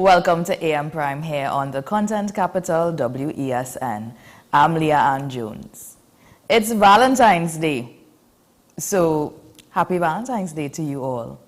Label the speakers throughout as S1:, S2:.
S1: Welcome to AM Prime here on the content capital WESN, Amplia and Jones. It's Valentine's Day, so happy Valentine's Day to you all.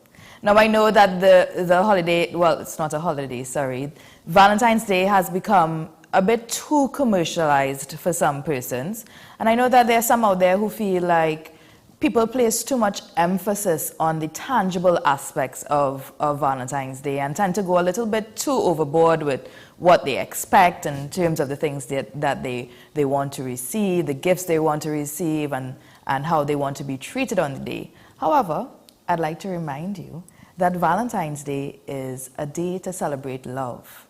S1: Now I know that the holiday, well, it's not a holiday, sorry. Valentine's Day has become a bit too commercialized for some persons. And I know that there are some out there who feel like people place too much emphasis on the tangible aspects of Valentine's Day and tend to go a little bit too overboard with what they expect in terms of the things that they want to receive, the gifts they want to receive, and how they want to be treated on the day. However, I'd like to remind you that Valentine's Day is a day to celebrate love.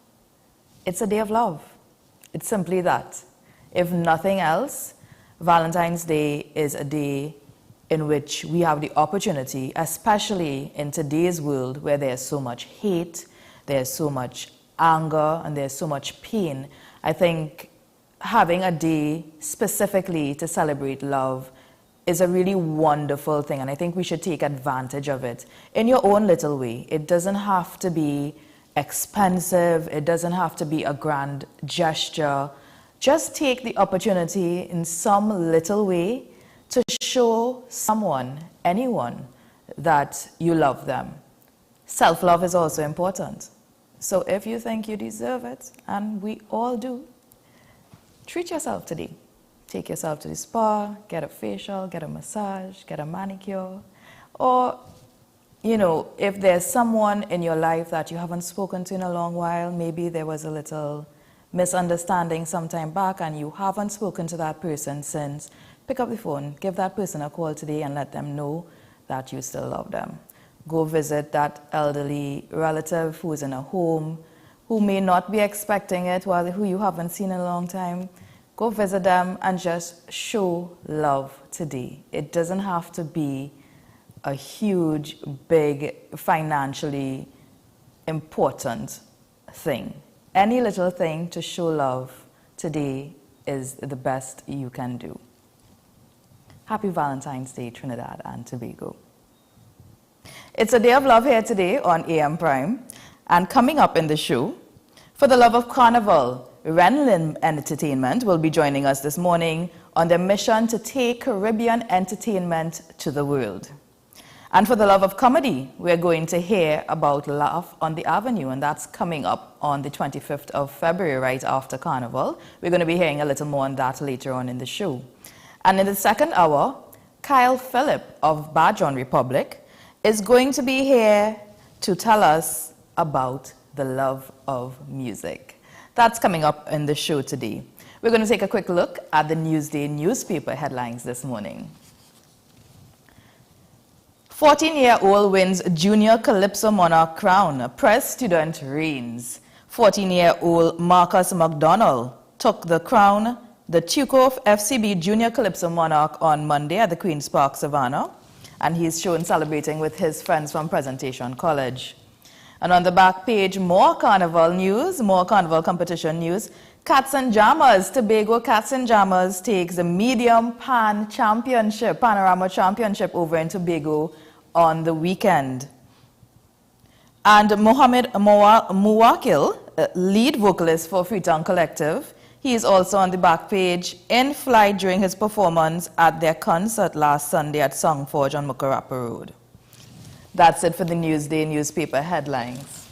S1: It's a day of love. It's simply that. If nothing else, Valentine's Day is a day in which we have the opportunity, especially in today's world where there's so much hate, there's so much anger, and there's so much pain. I think having a day specifically to celebrate love is a really wonderful thing, and I think we should take advantage of it in your own little way. It doesn't have to be expensive, it doesn't have to be a grand gesture. Just take the opportunity in some little way to show someone, anyone, that you love them. Self-love is also important. So if you think you deserve it, and we all do, treat yourself today. Take yourself to the spa, get a facial, get a massage, get a manicure. Or, you know, if there's someone in your life that you haven't spoken to in a long while, maybe there was a little misunderstanding some time back and you haven't spoken to that person since, pick up the phone, give that person a call today and let them know that you still love them. Go visit that elderly relative who's in a home, who may not be expecting it, who you haven't seen in a long time. Go visit them and just show love today. It doesn't have to be a huge, big, financially important thing. Any little thing to show love today is the best you can do. Happy Valentine's Day, Trinidad and Tobago. It's a day of love here today on AM Prime. And coming up in the show, for the love of Carnival, wesn Entertainment will be joining us this morning on their mission to take Caribbean entertainment to the world. And for the love of comedy, we're going to hear about Laugh on the Avenue, and that's coming up on the 25th of February, right after Carnival. We're going to be hearing a little more on that later on in the show. And in the second hour, Kyle Phillip of Bajon Republic is going to be here to tell us about the love of music. That's coming up in the show today. We're going to take a quick look at the Newsday newspaper headlines this morning. 14-year-old wins Junior Calypso Monarch crown. Press student reigns. 14-year-old Marcus McDonald took the crown, the Tuco FCB Junior Calypso Monarch, on Monday at the Queen's Park, Savannah. And he's shown celebrating with his friends from Presentation College. And on the back page, more carnival news, more carnival competition news. Cats and Jammers, Tobago Cats and Jammers takes the medium panorama championship over in Tobago on the weekend. And Mohammed Muwakil, lead vocalist for Freetown Collective, he is also on the back page in flight during his performance at their concert last Sunday at Songforge on Mukarapa Road. That's it for the Newsday newspaper headlines.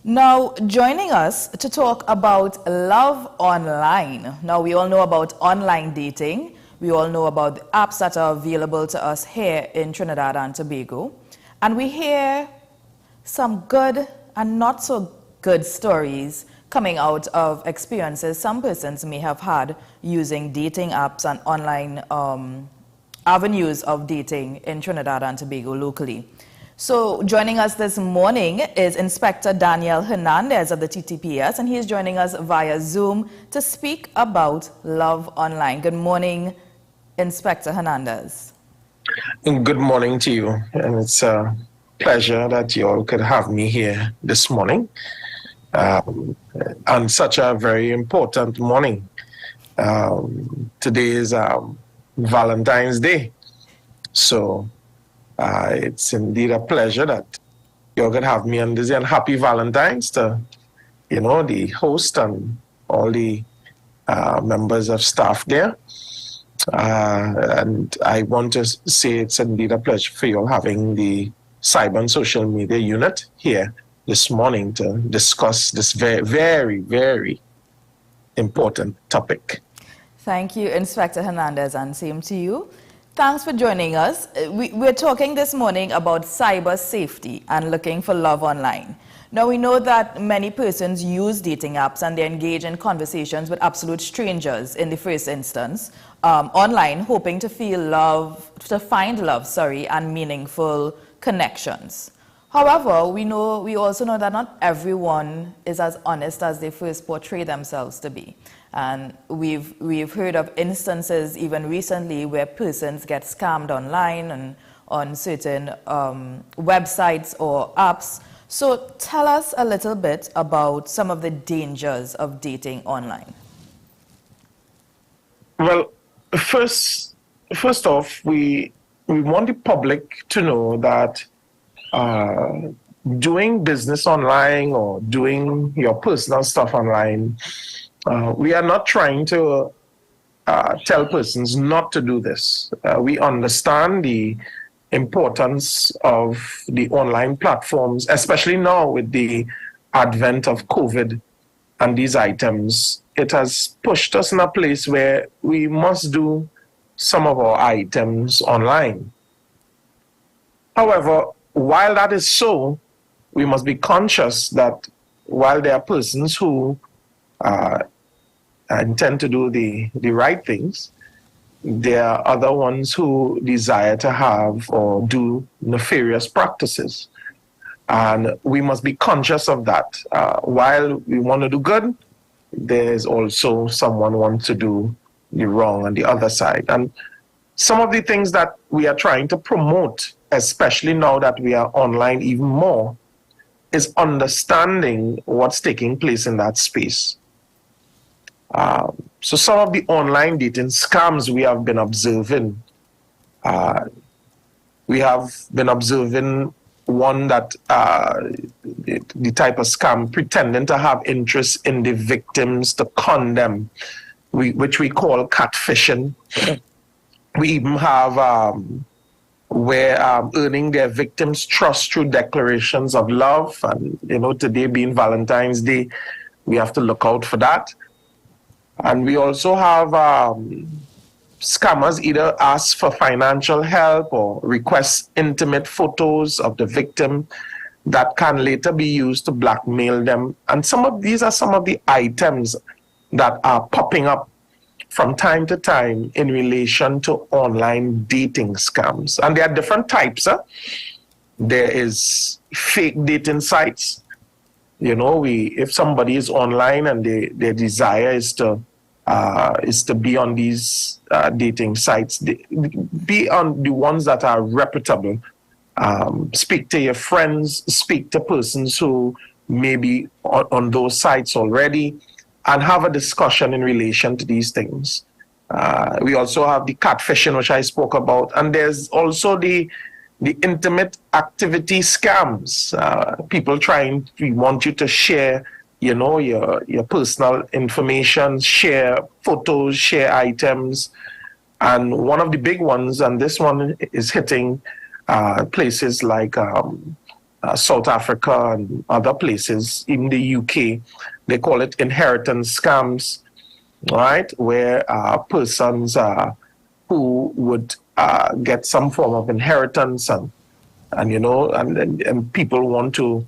S1: Now, joining us to talk about love online. Now, we all know about online dating. We all know about the apps that are available to us here in Trinidad and Tobago. And we hear some good and not so good stories coming out of experiences some persons may have had using dating apps and online avenues of dating in Trinidad and Tobago locally. So joining us this morning is Inspector Daniel Hernandez of the TTPS, and he is joining us via Zoom to speak about love online. Good morning, Inspector Hernandez.
S2: Good morning to you, and it's a pleasure that you all could have me here this morning on such a very important morning. Today is Valentine's Day, so it's indeed a pleasure that you could have me on this, and happy Valentine's to, the host and all the members of staff there. And I want to say it's indeed a pleasure for you having the Cyber and Social Media Unit here this morning to discuss this very, very, very important topic.
S1: Thank you, Inspector Hernandez, and same to you. Thanks for joining us. We're talking this morning about cyber safety and looking for love online. Now, we know that many persons use dating apps and they engage in conversations with absolute strangers in the first instance, online, hoping to find love, and meaningful connections. However, we also know that not everyone is as honest as they first portray themselves to be. And we've heard of instances even recently where persons get scammed online and on certain websites or apps. So tell us a little bit about some of the dangers of dating online.
S2: Well, first off, we want the public to know that doing business online or doing your personal stuff online, we are not trying to tell persons not to do this. We understand the importance of the online platforms, especially now with the advent of COVID and these items. It has pushed us in a place where we must do some of our items online. However, while that is so, we must be conscious that while there are persons who intend to do the right things, there are other ones who desire to have or do nefarious practices. And we must be conscious of that. While we want to do good, there's also someone who wants to do the wrong on the other side. And some of the things that we are trying to promote, especially now that we are online even more, is understanding what's taking place in that space. So some of the online dating scams we have been observing, one that the type of scam pretending to have interest in the victims to con them, which we call catfishing. We even have where earning their victims' trust through declarations of love. And, today being Valentine's Day, we have to look out for that. And we also have scammers either ask for financial help or request intimate photos of the victim that can later be used to blackmail them. And these are some of the items that are popping up from time to time in relation to online dating scams. And there are different types. There is fake dating sites. If somebody is online and their desire is to be on these dating sites, be on the ones that are reputable. Speak to your friends, speak to persons who may be on those sites already, and have a discussion in relation to these things. We also have the catfishing, which I spoke about, and there's also the intimate activity scams. People we want you to share your personal information, share photos, share items. And one of the big ones, and this one is hitting places like South Africa and other places, in the UK, they call it inheritance scams, right? Where persons who would get some form of inheritance and people want to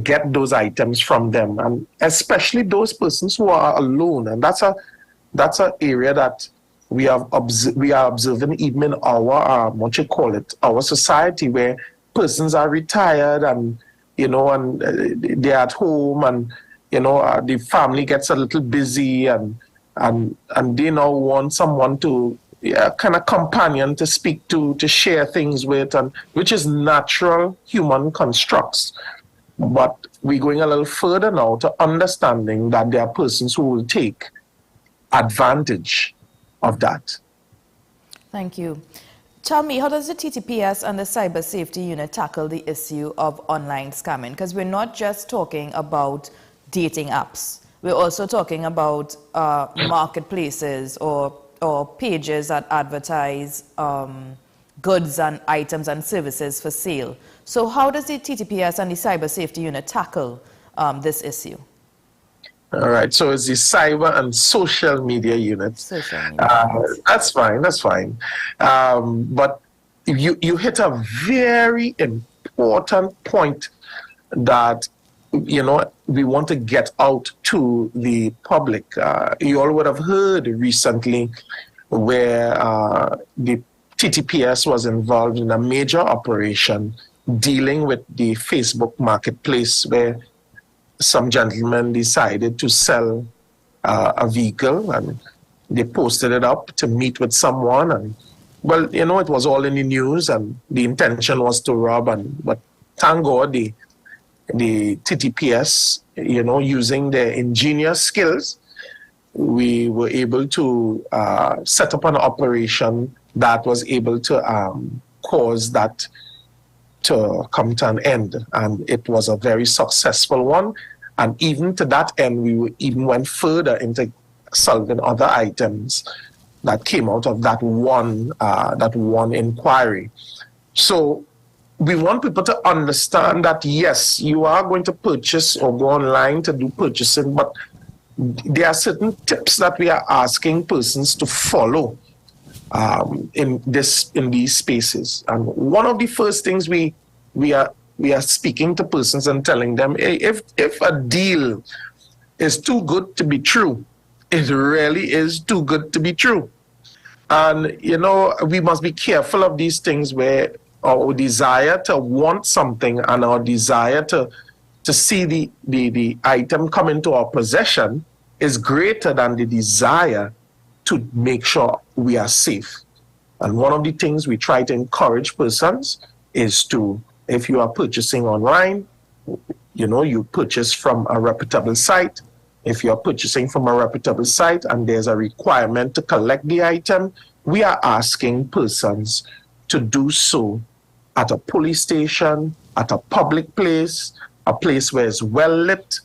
S2: get those items from them, and especially those persons who are alone. And that's an area that we are observing even in our our society, where persons are retired and they're at home, and the family gets a little busy, and they now want someone to kind of companion to speak to share things with, and which is natural human constructs. But we're going a little further now to understanding that there are persons who will take advantage of that.
S1: Thank you. Tell me, how does the TTPS and the Cyber Safety Unit tackle the issue of online scamming? Because we're not just talking about dating apps. We're also talking about marketplaces or pages that advertise goods and items and services for sale. So how does the TTPS and the Cyber Safety Unit tackle this issue?
S2: All right, so it's the cyber and social media unit.
S1: Social media units.
S2: That's fine, that's fine. But you hit a very important point that, you know, we want to get out to the public. You all would have heard recently where the TTPS was involved in a major operation dealing with the Facebook marketplace, where some gentlemen decided to sell a vehicle, and they posted it up to meet with someone, and well, you know, it was all in the news, and the intention was to rob. But thank God the TTPS, you know, using their ingenious skills, we were able to set up an operation that was able to cause that to come to an end, and it was a very successful one. And even to that end, we even went further into solving other items that came out of that one inquiry. So we want people to understand that yes, you are going to purchase or go online to do purchasing, but there are certain tips that we are asking persons to follow in these spaces. And one of the first things we are speaking to persons and telling them, hey, if a deal is too good to be true, it really is too good to be true. And, you know, we must be careful of these things where our desire to want something and our desire to see the item come into our possession is greater than the desire to make sure we are safe. And one of the things we try to encourage persons is to, if you are purchasing online, you know, you purchase from a reputable site. If you're purchasing from a reputable site and there's a requirement to collect the item, we are asking persons to do so at a police station, at a public place, a place where it's well lit.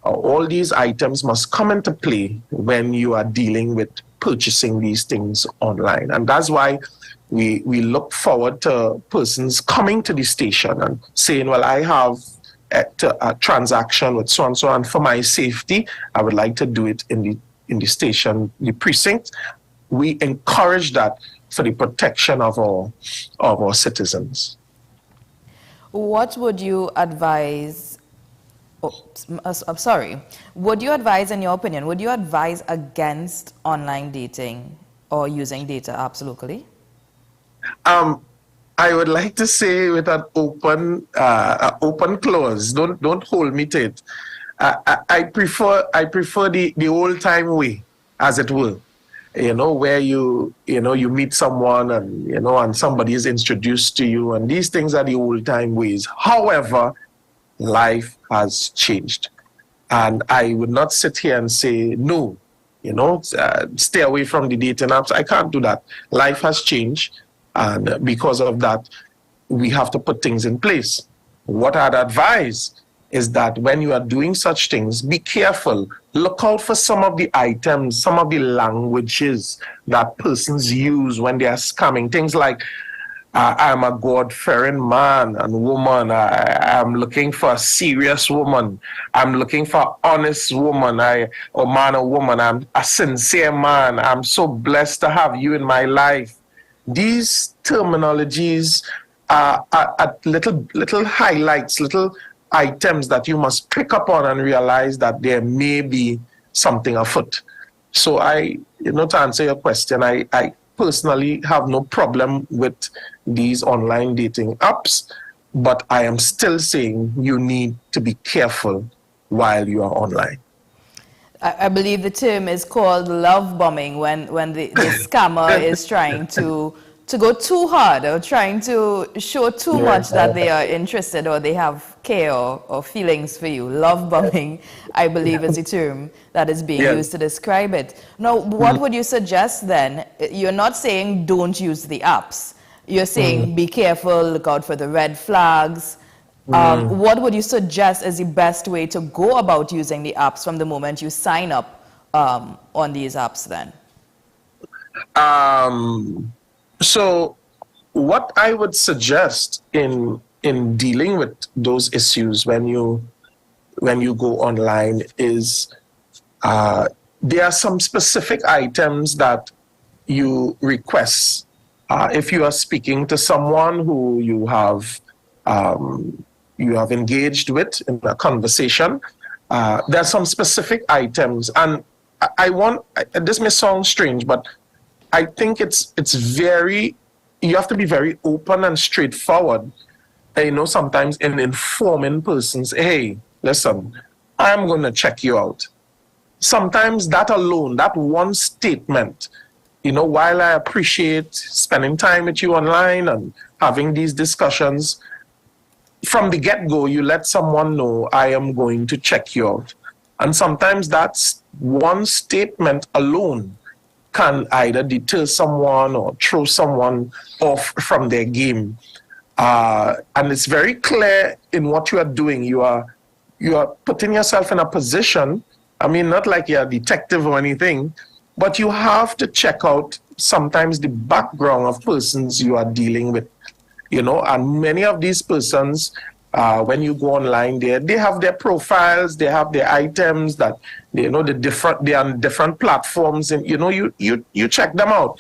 S2: All these items must come into play when you are dealing with purchasing these things online. And that's why we look forward to persons coming to the station and saying, well, I have a transaction with so-and-so, and for my safety, I would like to do it in the station, the precinct. We encourage that for the protection of our citizens.
S1: What would you advise? I'm sorry. Would you advise, in your opinion, would you advise against online dating or using data apps locally?
S2: I would like to say with an open clause. Don't hold me to it. I prefer the old time way, as it were. You know, where you meet someone and somebody is introduced to you, and these things are the old time ways. However, life has changed, and I would not sit here and say no. Stay away from the dating apps. I can't do that. Life has changed. And because of that, we have to put things in place. What I'd advise is that when you are doing such things, be careful. Look out for some of the items, some of the languages that persons use when they are scamming. Things like, I'm a God-fearing man and woman. I'm looking for a serious woman. I'm looking for an honest woman. Or man or woman. I'm a sincere man. I'm so blessed to have you in my life. These terminologies are little highlights, little items that you must pick up on and realize that there may be something afoot. So to answer your question, I personally have no problem with these online dating apps, but I am still saying you need to be careful while you are online.
S1: I believe the term is called love bombing when the scammer is trying to go too hard or trying to show too much that they are interested or they have care or feelings for you. Love bombing, I believe, is the term that is being used to describe it. Now, what would you suggest then? You're not saying don't use the apps. You're saying be careful, look out for the red flags. What would you suggest is the best way to go about using the apps from the moment you sign up on these apps then?
S2: So what I would suggest in dealing with those issues when you go online is there are some specific items that you request. If you are speaking to someone who you have engaged with in a conversation, there are some specific items, and this may sound strange, but I think you have to be very open and straightforward. Sometimes in informing persons, hey, listen, I'm going to check you out. Sometimes that alone, that one statement, while I appreciate spending time with you online and having these discussions, from the get-go, you let someone know, I am going to check you out. And sometimes that's one statement alone can either deter someone or throw someone off from their game. And it's very clear in what you are doing. You are putting yourself in a position, not like you're a detective or anything, but you have to check out sometimes the background of persons you are dealing with, and many of these persons, when you go online there, they have their profiles, they have their items that, they are on different platforms, and, you check them out,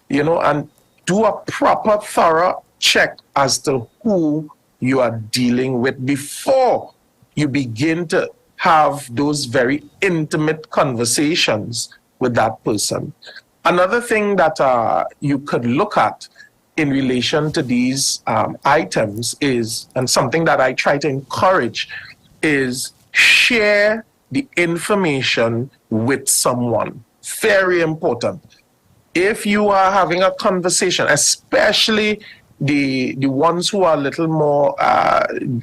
S2: and do a proper, thorough check as to who you are dealing with before you begin to have those very intimate conversations with that person. Another thing that you could look at in relation to these items is, and something that I try to encourage, is share the information with someone. Very important. If you are having a conversation, especially the ones who are a little more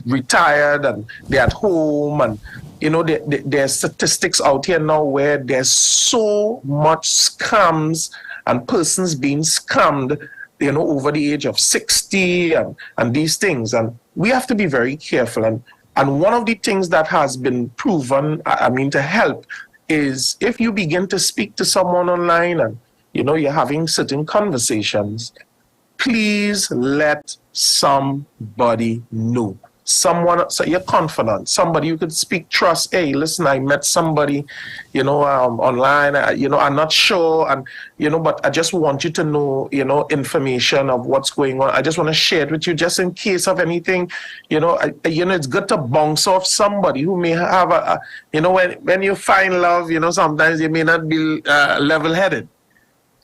S2: retired and they're at home, and there's statistics out here now where there's so much scams and persons being scammed, over the age of 60 and these things. And we have to be very careful. And one of the things that has been proven, to help, is if you begin to speak to someone online and, you're having certain conversations, please let somebody know. Someone, so you're confident, somebody you could speak, trust. Hey, listen, I met somebody, online, I'm not sure, and, but I just want you to know, information of what's going on. I just want to share it with you just in case of anything, it's good to bounce off somebody who may have when you find love, sometimes you may not be level-headed.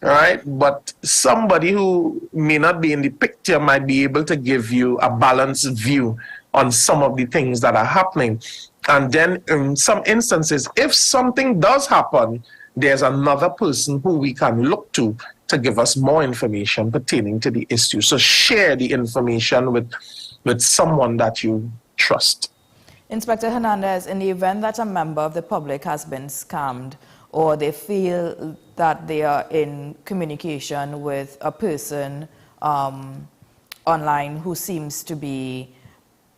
S2: All right, but somebody who may not be in the picture might be able to give you a balanced view on some of the things that are happening. And then in some instances, if something does happen, there's another person who we can look to give us more information pertaining to the issue. So share the information with someone that you trust.
S1: Inspector Hernandez, in the event that a member of the public has been scammed, or they feel that they are in communication with a person online who seems to be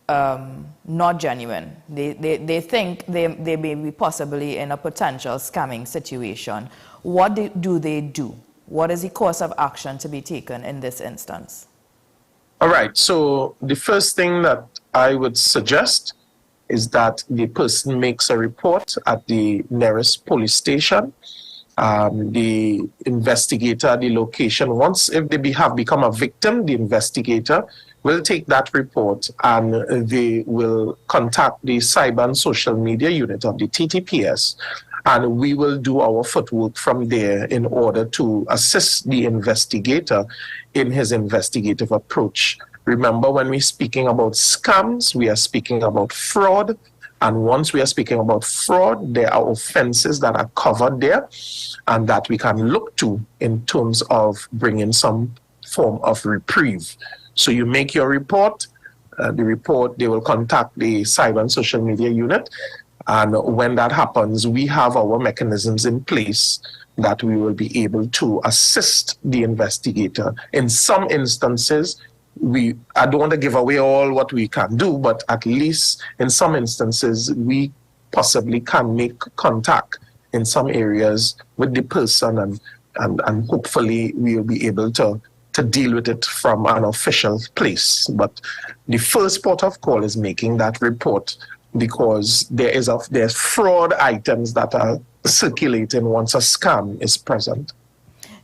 S1: not genuine. They think they may be possibly in a potential scamming situation. What do they do? What is the course of action to be taken in this instance?
S2: All right, so the first thing that I would suggest is that the person makes a report at the nearest police station. The investigator, the location, once if they have become a victim, the investigator will take that report and they will contact the Cyber and Social Media Unit of the TTPS, and we will do our footwork from there in order to assist the investigator in his investigative approach. Remember, when we're speaking about scams, we are speaking about fraud. And once we are speaking about fraud, there are offenses that are covered there and that we can look to in terms of bringing some form of reprieve. So you make your report. They will contact the Cyber and Social Media Unit. And when that happens, we have our mechanisms in place that we will be able to assist the investigator. In some instances, I don't want to give away all what we can do, but at least in some instances, we possibly can make contact in some areas with the person, and hopefully we'll be able to deal with it from an official place. But the first port of call is making that report, because there's fraud items that are circulating once a scam is present.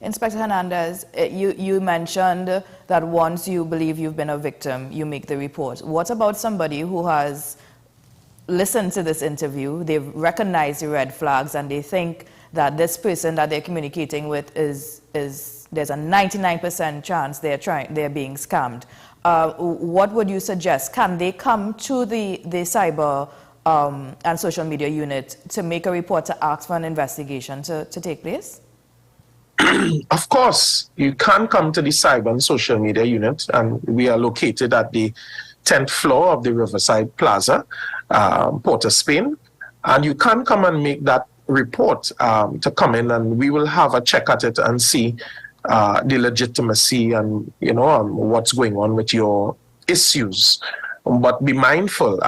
S1: Inspector Hernandez, you mentioned that once you believe you've been a victim, you make the report. What about somebody who has listened to this interview, they've recognized the red flags, and they think that this person that they're communicating with there's a 99% chance they're being scammed? What would you suggest? Can they come to the cyber and social media unit to make a report, to ask for an investigation to take place?
S2: Of course, you can come to the cyber and social media unit, and we are located at the 10th floor of the Riverside Plaza, Port of Spain, and you can come and make that report to come in, and we will have a check at it and see the legitimacy and what's going on with your issues. But be mindful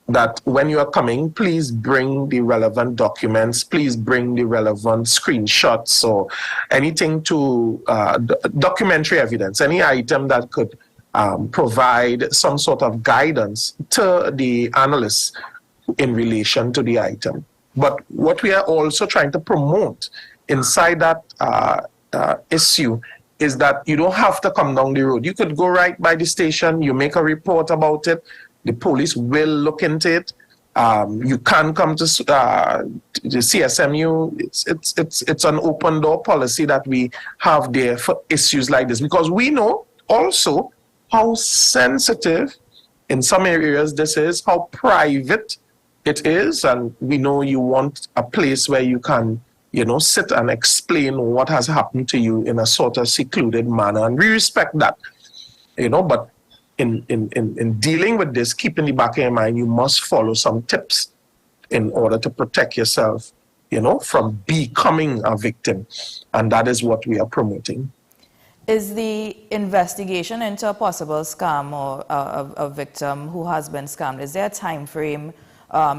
S2: that when you are coming, please bring the relevant documents, please bring the relevant screenshots or anything to documentary evidence, any item that could provide some sort of guidance to the analysts in relation to the item. But what we are also trying to promote inside that issue is that you don't have to come down the road. You could go right by the station, you make a report about it, the police will look into it. You can come to the CSMU. It's an open door policy that we have there for issues like this, because we know also how sensitive in some areas this is, how private it is, and we know you want a place where you can sit and explain what has happened to you in a sort of secluded manner, and we respect that, but in dealing with this, keep in the back of your mind, you must follow some tips in order to protect yourself, from becoming a victim, and that is what we are promoting.
S1: Is the investigation into a possible scam or a victim who has been scammed, is there a time frame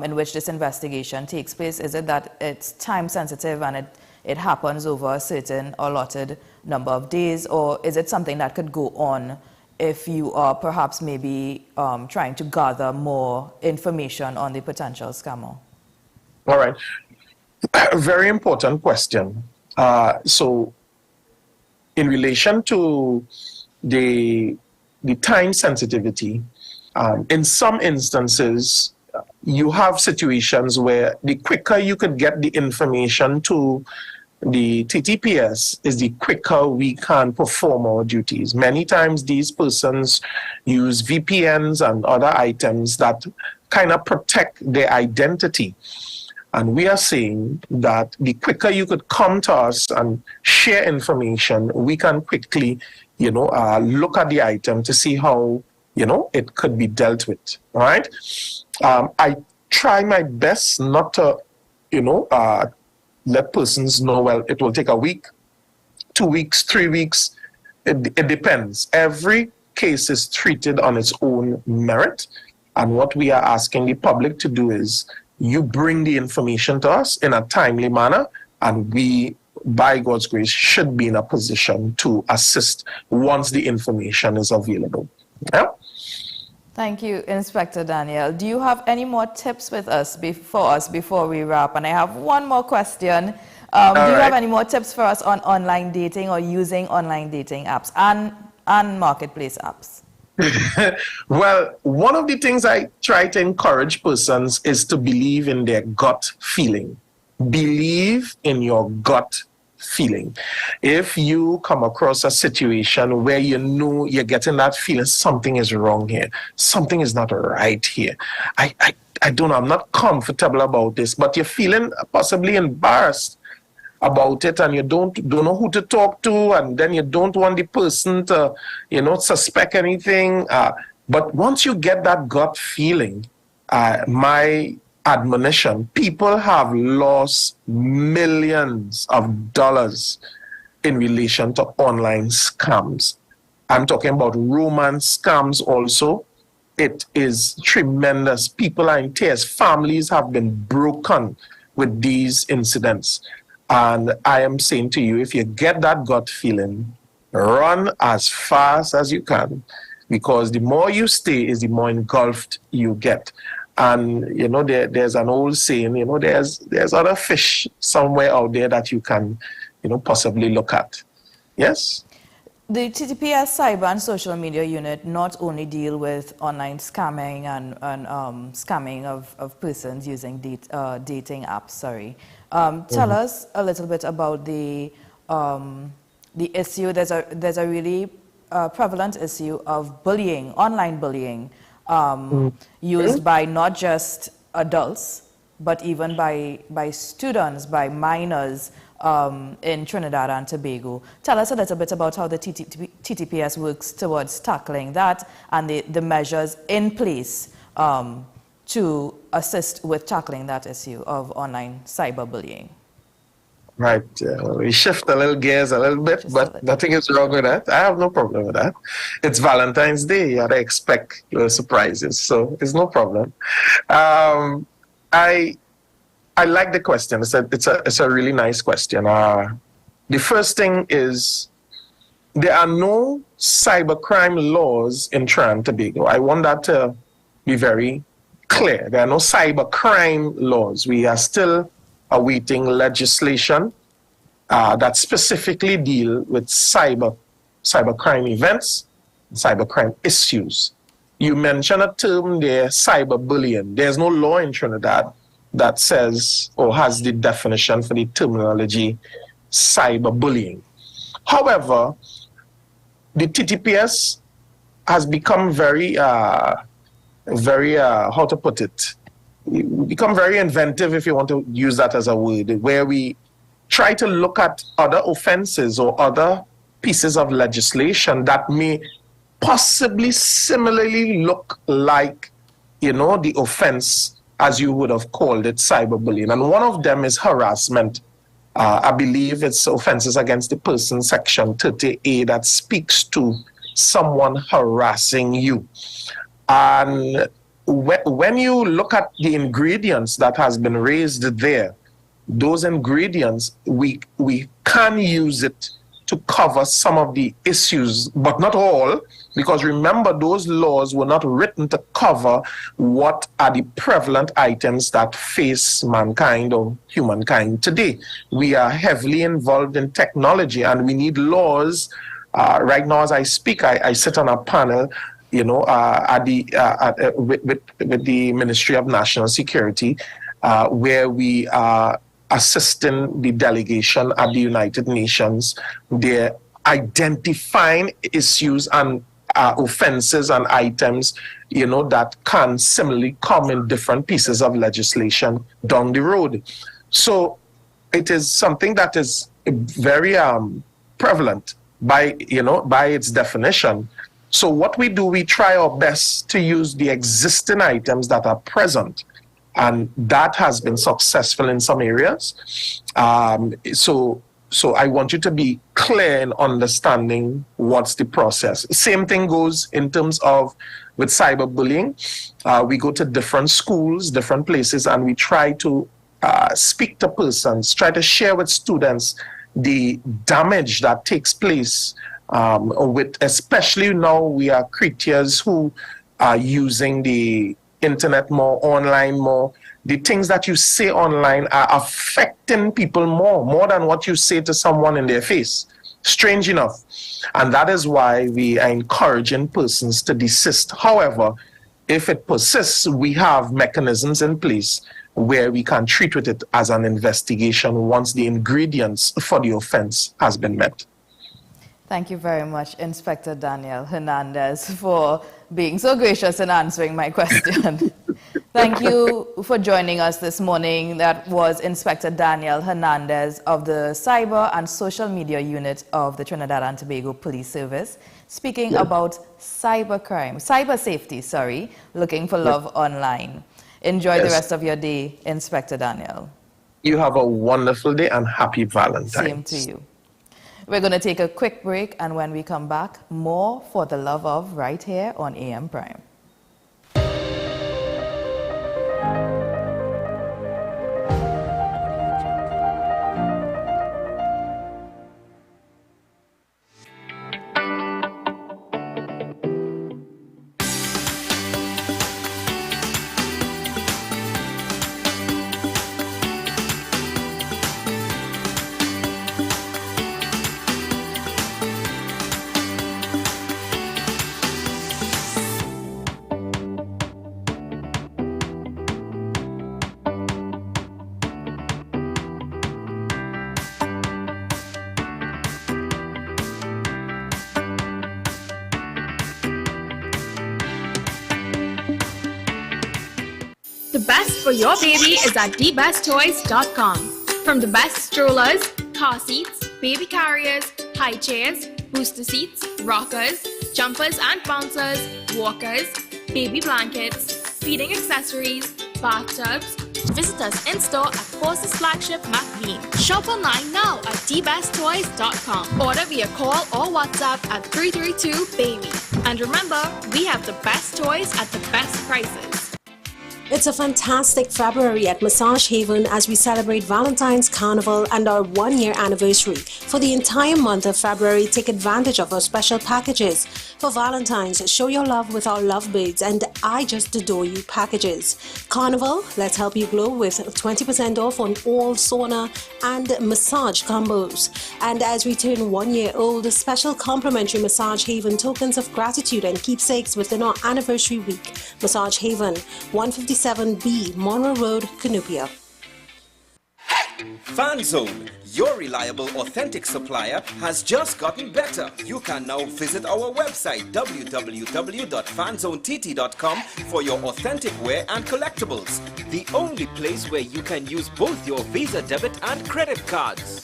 S1: in which this investigation takes place? Is it that it's time sensitive and it happens over a certain allotted number of days, or is it something that could go on if you are perhaps maybe trying to gather more information on the potential scammer?
S2: All right. A very important question. So in relation to the time sensitivity, in some instances, you have situations where the quicker you could get the information to the TTPS is the quicker we can perform our duties. Many times these persons use VPNs and other items that kind of protect their identity. And we are saying that the quicker you could come to us and share information, we can quickly, look at the item to see how, it could be dealt with. All right. I try my best not to, let persons know, well, it will take a week, 2 weeks, 3 weeks. It depends. Every case is treated on its own merit. And what we are asking the public to do is, you bring the information to us in a timely manner, and we, by God's grace, should be in a position to assist once the information is available. Yeah?
S1: Thank you, Inspector Daniel. Do you have any more tips with us before we wrap? And I have one more question. Do you have any more tips for us on online dating or using online dating apps and marketplace apps?
S2: Well, one of the things I try to encourage persons is to believe in their gut feeling. Believe in your gut feeling. If you come across a situation where you're getting that feeling, something is wrong here, something is not right here, I don't know, I'm not comfortable about this, but you're feeling possibly embarrassed about it, and you don't know who to talk to, and then you don't want the person to suspect anything, but once you get that gut feeling, my admonition. People have lost millions of dollars in relation to online scams. I'm talking about romance scams also. It is tremendous. People are in tears. Families have been broken with these incidents. And I am saying to you, if you get that gut feeling, run as fast as you can, because the more you stay is the more engulfed you get. And, you know, there's an old saying, you know, there's other fish somewhere out there that you can, you know, possibly look at. Yes?
S1: The TTPS Cyber and Social Media Unit not only deal with online scamming and scamming of persons using dating apps, sorry. Tell us a little bit about the issue. There's a really prevalent issue of bullying, online bullying, used by not just adults, but even by students, by minors, in Trinidad and Tobago. Tell us a little bit about how the TTPS works towards tackling that and the measures in place to assist with tackling that issue of online cyberbullying.
S2: Right. We shift a little gears a little bit, but nothing is wrong with that. I have no problem with that. It's Valentine's Day. You gotta expect surprises, so it's no problem. I like the question. It's a really nice question. The first thing is there are no cybercrime laws in Trinidad and Tobago. I want that to be very clear. There are no cybercrime laws. We are still awaiting legislation that specifically deal with cybercrime events, cybercrime issues. You mentioned a term there, cyberbullying. There's no law in Trinidad that says or has the definition for the terminology cyberbullying. However, the TTPS has become very, how to put it, become very inventive, if you want to use that as a word, where we try to look at other offenses or other pieces of legislation that may possibly similarly look like, you know, the offense as you would have called it, cyberbullying. And one of them is harassment. I believe it's offenses against the person, section 30A, that speaks to someone harassing you. And when you look at the ingredients that has been raised there, those ingredients, we can use it to cover some of the issues, but not all, because remember, those laws were not written to cover what are the prevalent items that face mankind or humankind today. We are heavily involved in technology, and we need laws. Right now, as I speak, I sit on a panel, you know, with the Ministry of National Security, where we are assisting the delegation at the United Nations. They're identifying issues and offenses and items, you know, that can similarly come in different pieces of legislation down the road. So it is something that is very prevalent by its definition. So what we do, we try our best to use the existing items that are present, and that has been successful in some areas. So I want you to be clear in understanding what's the process. Same thing goes in terms of with cyberbullying. We go to different schools, different places, and we try to speak to persons, try to share with students the damage that takes place with, especially now we are creatures who are using the internet more, online more. The things that you say online are affecting people more than what you say to someone in their face. Strange enough. And that is why we are encouraging persons to desist. However, if it persists, we have mechanisms in place where we can treat with it as an investigation once the ingredients for the offense has been met.
S1: Thank you very much, Inspector Daniel Hernandez, for being so gracious in answering my question. Thank you for joining us this morning. That was Inspector Daniel Hernandez of the Cyber and Social Media Unit of the Trinidad and Tobago Police Service, speaking about cyber safety, looking for love online. Enjoy the
S2: Yes.
S1: rest of your day, Inspector Daniel.
S2: You have a wonderful day and happy Valentine's.
S1: Same to you. We're going to take a quick break, and when we come back, more For the Love of right here on AM Prime.
S3: The best for your baby is at thebesttoys.com. From the best strollers, car seats, baby carriers, high chairs, booster seats, rockers, jumpers and bouncers, walkers, baby blankets, feeding accessories, bathtubs. Visit us in-store at Forces Flagship McLean. Shop online now at thebesttoys.com. Order via call or WhatsApp at 332-BABY. And remember, we have the best toys at the best prices.
S4: It's a fantastic February at Massage Haven as we celebrate Valentine's Carnival and our 1-year anniversary. For the entire month of February, take advantage of our special packages. For Valentine's, show your love with our Lovebirds and I Just Adore You packages. Carnival, let's help you glow with 20% off on all sauna and massage combos. And as we turn 1 year old, special complimentary Massage Haven tokens of gratitude and keepsakes within our anniversary week. Massage Haven, 157B, Monroe Road, Cunupia.
S5: FanZone, your reliable, authentic supplier, has just gotten better. You can now visit our website www.fanzonett.com for your authentic wear and collectibles. The only place where you can use both your Visa debit and credit cards.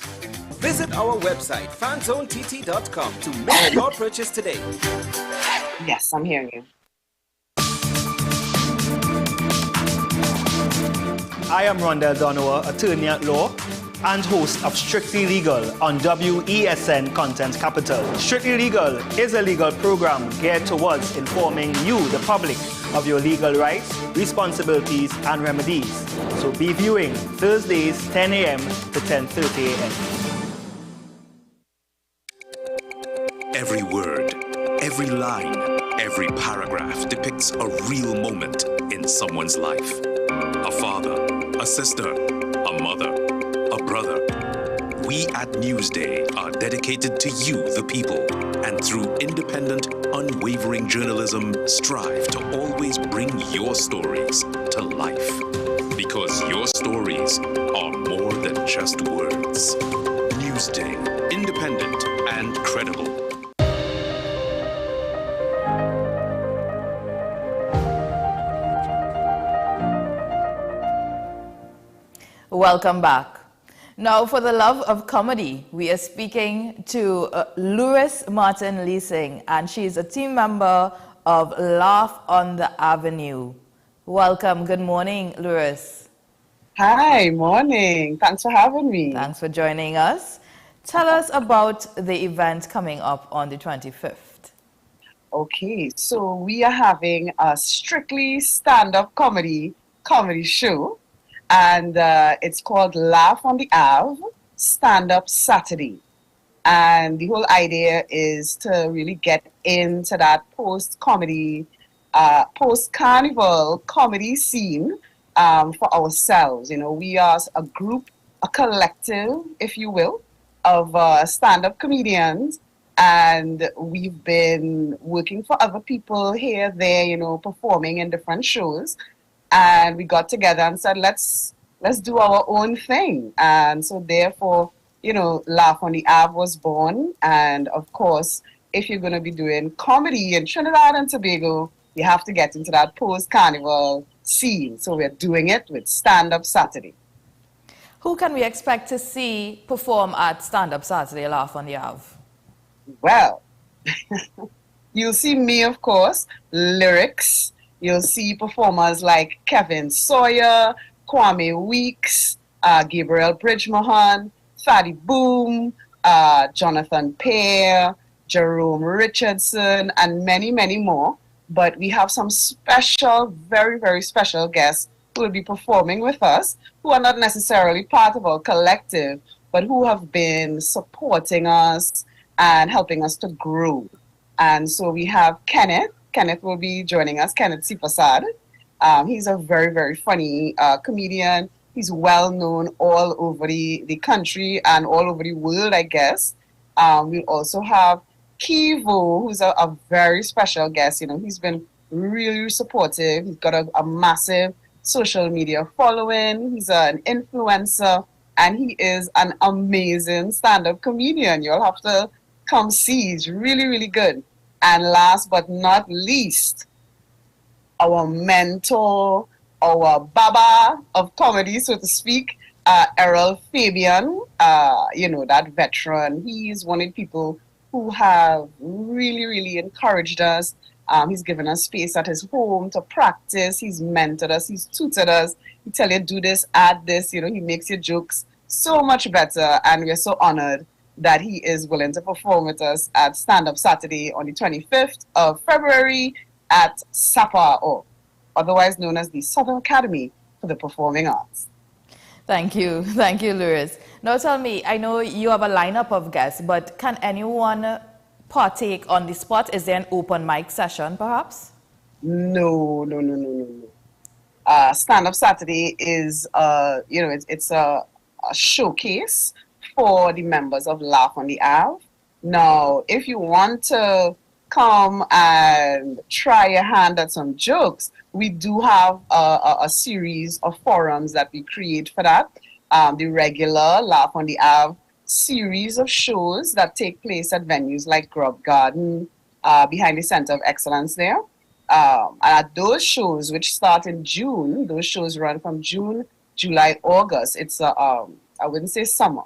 S5: Visit our website fanzonett.com to make your purchase today.
S6: Yes, I'm hearing you.
S7: I am Rondell Donowa, attorney at law and host of Strictly Legal on WESN Content Capital. Strictly Legal is a legal program geared towards informing you, the public, of your legal rights, responsibilities, and remedies. So be viewing Thursdays, 10 a.m. to 10:30 a.m.
S8: Every word, every line, every paragraph depicts a real moment in someone's life. A father, a sister, a mother, a brother. We at Newsday are dedicated to you, the people, and through independent, unwavering journalism, strive to always bring your stories to life. Because your stories are more than just words. Newsday, independent and credible.
S1: Welcome back. Now, for the love of comedy, we are speaking to Louis Martin Leasing, and she's a team member of Laugh on the Avenue. Welcome. Good morning, Louis.
S6: Hi, morning. Thanks for having me.
S1: Thanks for joining us. Tell us about the event coming up on the 25th.
S6: Okay, so we are having a strictly stand-up comedy show. And it's called Laugh on the Ave, Stand Up Saturday. And the whole idea is to really get into that post-carnival comedy scene for ourselves. You know, we are a group, a collective, if you will, of stand-up comedians. And we've been working for other people here, there, you know, performing in different shows. And we got together and said, let's do our own thing. And so therefore, you know, Laugh on the Ave was born. And of course, if you're going to be doing comedy in Trinidad and Tobago, you have to get into that post-carnival scene. So we're doing it with Stand Up Saturday.
S1: Who can we expect to see perform at Stand Up Saturday, Laugh on the Ave?
S6: Well, you'll see me, of course, lyrics. You'll see performers like Kevin Sawyer, Kwame Weeks, Gabriel Bridgmohan, Thady Boom, Jonathan Pear, Jerome Richardson, and many, many more. But we have some special, very, very special guests who will be performing with us, who are not necessarily part of our collective, but who have been supporting us and helping us to grow. And so we have Kenneth. Kenneth will be joining us, Kenneth Sipasad. He's a very, very funny comedian. He's well known all over the country and all over the world, I guess. We'll also have Kivo, who's a very special guest. You know, he's been really supportive. He's got a massive social media following. He's an influencer, and he is an amazing stand-up comedian. You'll have to come see. He's really, really good. And last but not least, our mentor, our Baba of comedy, so to speak, Errol Fabian, you know, that veteran. He's one of the people who have really, really encouraged us. He's given us space at his home to practice. He's mentored us. He's tutored us. He tell you, do this, add this. You know, he makes your jokes so much better. And we're so honored that he is willing to perform with us at Stand Up Saturday on the 25th of February at SAPA, or otherwise known as the Southern Academy for the Performing Arts.
S1: Thank you, Louis. Now tell me, I know you have a lineup of guests, but can anyone partake on the spot? Is there an open mic session, perhaps?
S6: No. Stand Up Saturday is, you know, it's a showcase for the members of Laugh on the Ave. Now, if you want to come and try your hand at some jokes, we do have a series of forums that we create for that. The regular Laugh on the Ave series of shows that take place at venues like Grub Garden, behind the Center of Excellence there. And at those shows, which start in June, those shows run from June, July, August. It's I wouldn't say summer,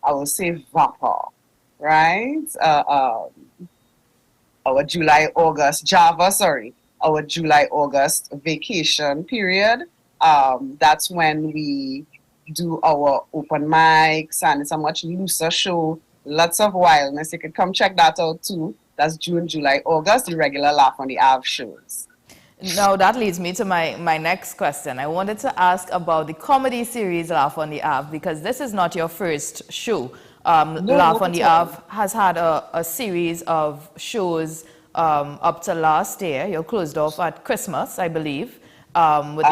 S6: I will say vapor, right? Our July-August vacation period. That's when we do our open mics, and it's a much looser show, lots of wildness. You can come check that out too. That's June, July, August, the regular Laugh on the Ave shows.
S1: Now that leads me to my next question. I wanted to ask about the comedy series Laugh on the Ave, because this is not your first show. Laugh on the Ave has had a series of shows up to last year. You closed off at Christmas, I believe, with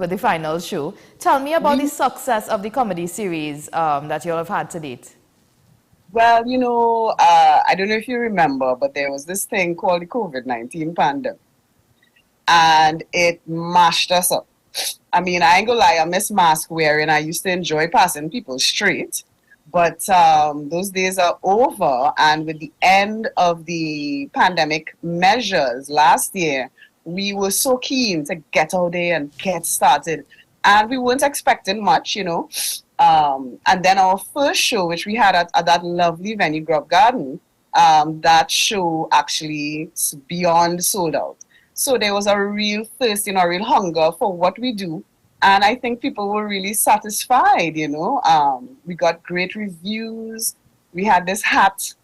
S1: the final show. Tell me about the success of the comedy series that you all have had to date.
S6: Well, you know, I don't know if you remember, but there was this thing called the COVID-19 pandemic, and it mashed us up. I mean, I ain't gonna lie, I miss mask wearing. I used to enjoy passing people straight. But those days are over, and with the end of the pandemic measures last year, we were so keen to get out there and get started. And we weren't expecting much, you know. And then our first show, which we had at that lovely venue, Grub Garden, that show actually is beyond sold out. So there was a real thirst, you know, a real hunger for what we do. And I think people were really satisfied, you know. We got great reviews. We had this hat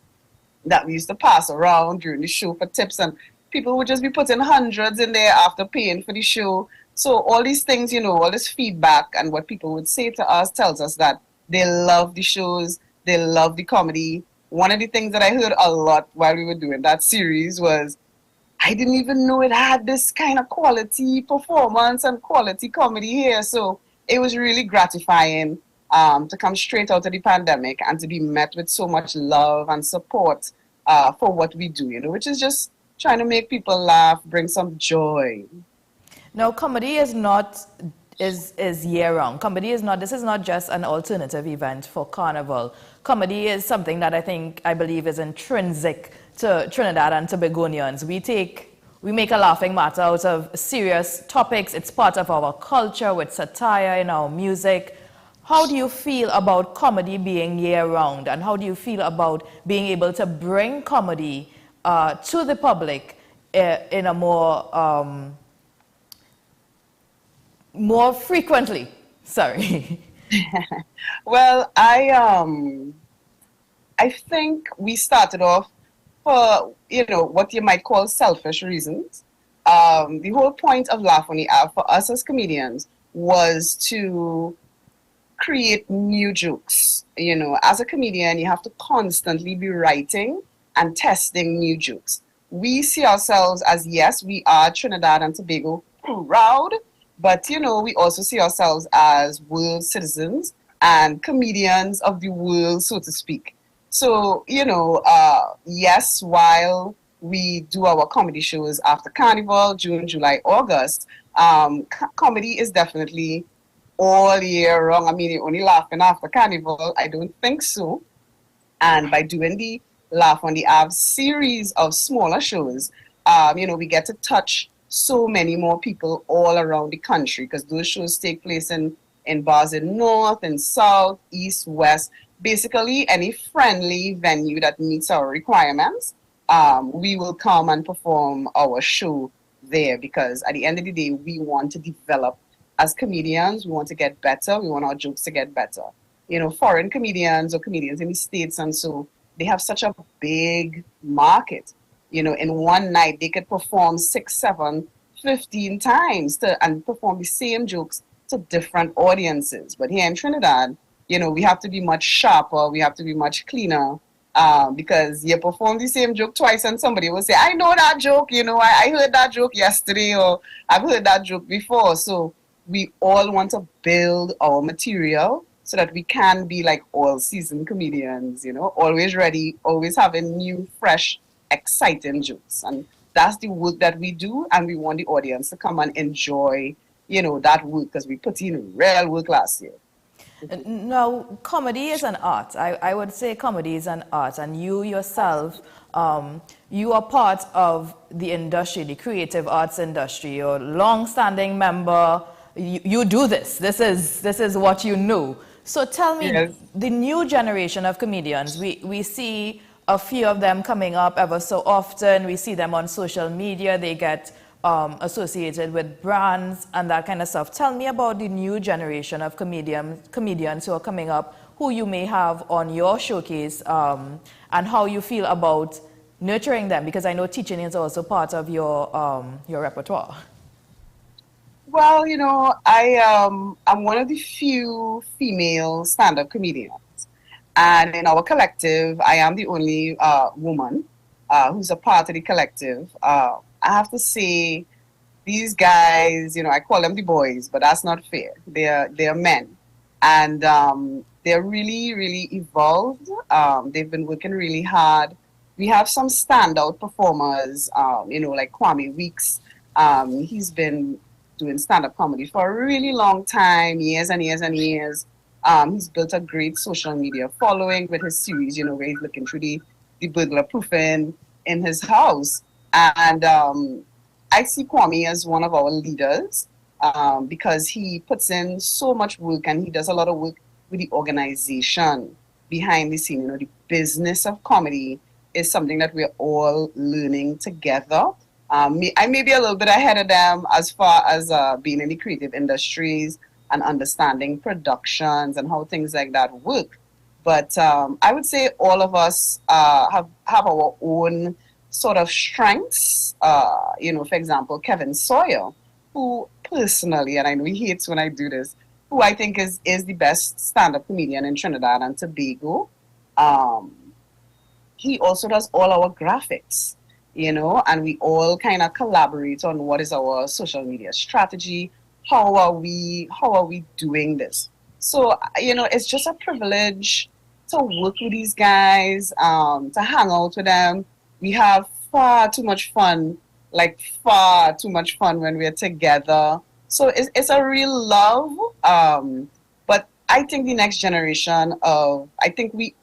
S6: that we used to pass around during the show for tips, and people would just be putting hundreds in there after paying for the show. So all these things, you know, all this feedback and what people would say to us tells us that they love the shows, they love the comedy. One of the things that I heard a lot while we were doing that series was, I didn't even know it had this kind of quality performance and quality comedy here. So it was really gratifying to come straight out of the pandemic and to be met with so much love and support for what we do, you know, which is just trying to make people laugh, bring some joy.
S1: Now, comedy is year-round. Comedy is not, this is not just an alternative event for Carnival. Comedy is something that I believe is intrinsic to Trinidad and Tobagonians. We make a laughing matter out of serious topics. It's part of our culture with satire in our music. How do you feel about comedy being year-round, and how do you feel about being able to bring comedy to the public in a more frequently? Sorry.
S6: Well, I think we started off for, what you might call selfish reasons. The whole point of Laugh on the App for us as comedians was to create new jokes. As a comedian, you have to constantly be writing and testing new jokes. We see ourselves as, yes, we are Trinidad and Tobago proud, but, we also see ourselves as world citizens and comedians of the world, so to speak. So, yes, while we do our comedy shows after Carnival, June, July, August, comedy is definitely all year round. I mean, you're only laughing after Carnival. I don't think so. And by doing the Laugh on the App series of smaller shows, we get to touch so many more people all around the country, because those shows take place in bars in North and South, East, West, basically any friendly venue that meets our requirements. We will come and perform our show there, because at the end of the day, we want to develop as comedians. We want to get better. We want our jokes to get better. Foreign comedians or comedians in the States, and so they have such a big market. In one night, they could perform 6, 7, 15 times and perform the same jokes to different audiences. But here in Trinidad, we have to be much sharper. We have to be much cleaner, because you perform the same joke twice and somebody will say, I know that joke, I heard that joke yesterday, or I've heard that joke before. So we all want to build our material so that we can be like all seasoned comedians, always ready, always having new, fresh, exciting jokes. And that's the work that we do, and we want the audience to come and enjoy, that work, because we put in real work last year.
S1: Now, comedy is an art. I would say comedy is an art, and you yourself, you are part of the industry, the creative arts industry. You're a long-standing member. You do this. This is what you know. So tell me, yes, the new generation of comedians, we see a few of them coming up ever so often. We see them on social media. They get associated with brands and that kind of stuff. Tell me about the new generation of comedians who are coming up, who you may have on your showcase, and how you feel about nurturing them, because I know teaching is also part of your repertoire.
S6: Well, I'm one of the few female stand-up comedians. And in our collective, I am the only woman who's a part of the collective. I have to say, these guys, I call them the boys, but that's not fair. They're men. And they're really, really evolved. They've been working really hard. We have some standout performers, like Kwame Weeks. He's been doing stand-up comedy for a really long time, years and years and years. He's built a great social media following with his series, where he's looking through the burglar proofing in his house. And I see Kwame as one of our leaders, because he puts in so much work, and he does a lot of work with the organization behind the scene. The business of comedy is something that we're all learning together. I may be a little bit ahead of them as far as being in the creative industries and understanding productions and how things like that work. But I would say all of us have our own sort of strengths. For example, Kevin Sawyer, who personally, and I know he hates when I do this, who I think is the best stand-up comedian in Trinidad and Tobago. He also does all our graphics, and we all kind of collaborate on what is our social media strategy. How are we doing this? So, it's just a privilege to work with these guys, to hang out with them. We have far too much fun when we're together. So it's a real love. But I think we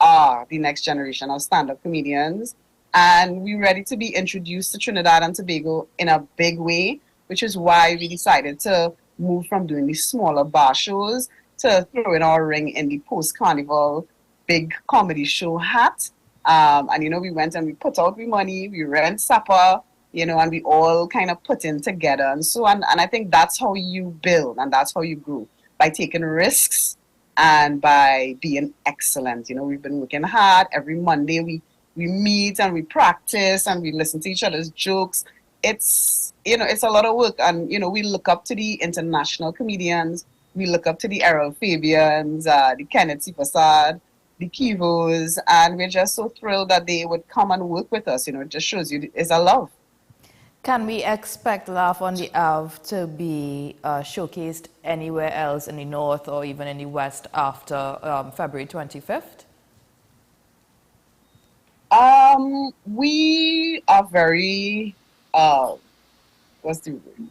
S6: are the next generation of stand-up comedians, and we're ready to be introduced to Trinidad and Tobago in a big way, which is why we decided to move from doing these smaller bar shows to throwing our ring in the post-carnival big comedy show hat. And we went and we put out the money, we rent supper, you know, and we all kind of put in together and so on. And I think that's how you build and that's how you grow, by taking risks and by being excellent. You know, we've been working hard. Every Monday we meet and we practice and we listen to each other's jokes. It's, you know, it's a lot of work. And, you know, we look up to the international comedians. We look up to the Errol Fabians, the Kenneth C. Prasad, the Kivos, and we're just so thrilled that they would come and work with us. You know, it just shows you it's a love.
S1: Can we expect Laugh on the Ave to be showcased anywhere else in the North or even in the West after February 25th?
S6: We are very, what's the word?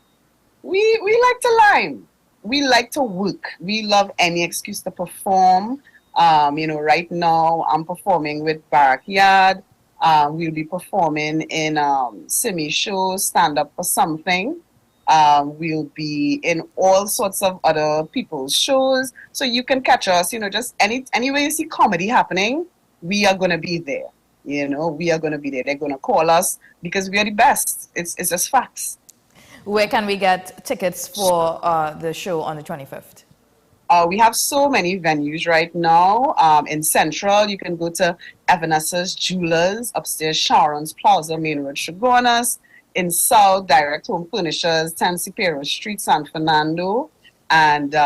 S6: We like to lime. We like to work. We love any excuse to perform. You know, right now I'm performing with Backyard. We'll be performing in Simi shows, Stand Up for Something. We'll be in all sorts of other people's shows. So you can catch us, you know, just anywhere you see comedy happening, we are going to be there. You know, we are going to be there. They're going to call us because we are the best. It's just facts.
S1: Where can we get tickets for the show on the 25th?
S6: We have so many venues right now. In Central, you can go to Evanescence Jewelers, upstairs Sharon's Plaza, Main Road, Chagonas. In South, Direct Home Furnishers, 10 Cipero Street, San Fernando. And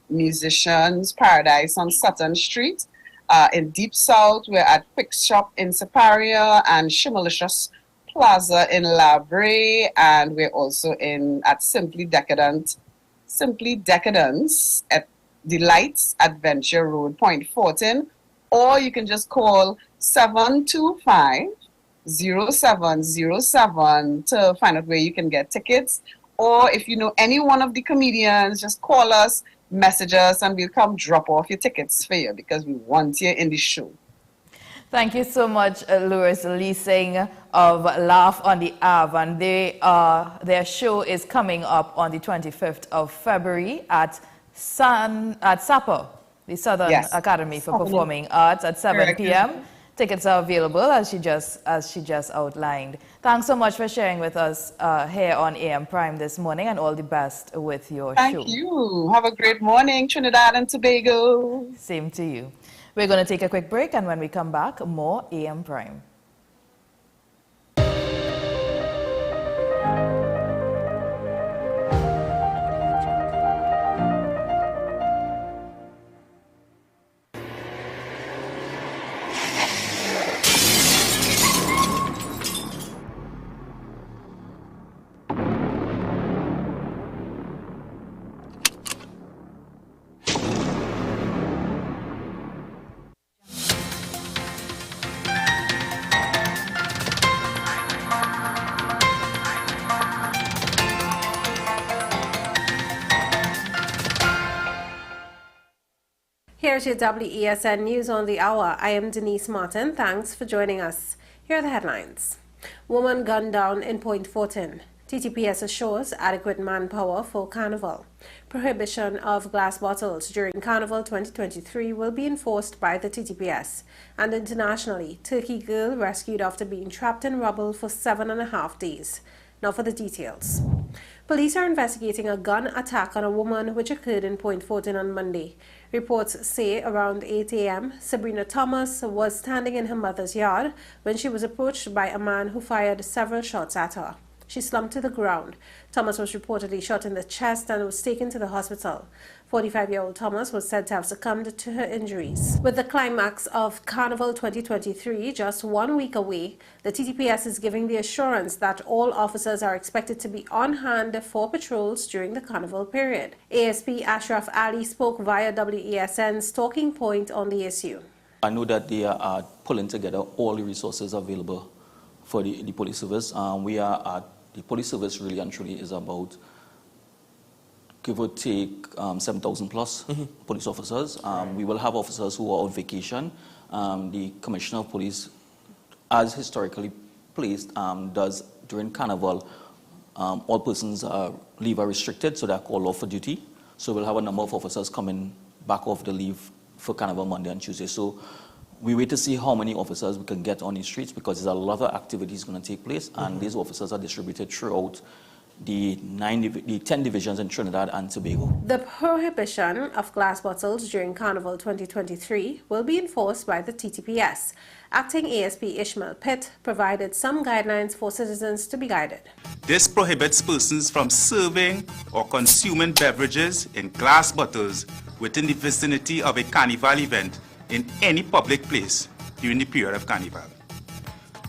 S6: Musicians Paradise on Sutton Street. In Deep South, we're at Quick Shop in Siparia and Shimalicious Plaza in La Brea. And we're also at Simply Decadence at Delights Adventure Road, Point Fortin, or you can just call 725-0707 to find out where you can get tickets. Or if you know any one of the comedians, just call us, message us, and we'll come drop off your tickets for you because we want you in the show.
S1: Thank you so much, Louis Lee Singh of Laugh on the Ave, and their show is coming up on the 25th of February at SAPA, the Southern Academy for Performing Arts, at 7 p.m. Tickets are available as she just outlined. Thanks so much for sharing with us here on AM Prime this morning, and all the best with your show.
S6: Thank you. Have a great morning, Trinidad and Tobago.
S1: Same to you. We're going to take a quick break, and when we come back, more AM Prime.
S4: Here's your WESN News on the Hour. I am Denise Martin. Thanks for joining us. Here are the headlines. Woman gunned down in Point Fortin. TTPS assures adequate manpower for Carnival. Prohibition of glass bottles during Carnival 2023 will be enforced by the TTPS. And internationally, Turkey girl rescued after being trapped in rubble for 7.5 days. Now for the details. Police are investigating a gun attack on a woman which occurred in Point Fortin on Monday. Reports say around 8 a.m., Sabrina Thomas was standing in her mother's yard when she was approached by a man who fired several shots at her. She slumped to the ground. Thomas was reportedly shot in the chest and was taken to the hospital. 45-year-old Thomas was said to have succumbed to her injuries. With the climax of Carnival 2023 just 1 week away, the TTPS is giving the assurance that all officers are expected to be on hand for patrols during the Carnival period. ASP Ashraf Ali spoke via WESN's Talking Point on the issue.
S9: I know that they are pulling together all the resources available for the police service. The police service really and truly is about, give or take, 7,000 plus police officers. We will have officers who are on vacation. The Commissioner of Police, as historically placed, does during Carnival, all persons leave are restricted, so they're called off for duty. So we'll have a number of officers coming back off the leave for Carnival Monday and Tuesday. So we wait to see how many officers we can get on the streets, because there's a lot of activities going to take place, and these officers are distributed throughout the 10 divisions in Trinidad and Tobago.
S4: The prohibition of glass bottles during Carnival 2023 will be enforced by the TTPS. Acting ASP Ishmael Pitt provided some guidelines for citizens to be guided.
S10: This prohibits persons from serving or consuming beverages in glass bottles within the vicinity of a carnival event in any public place during the period of carnival.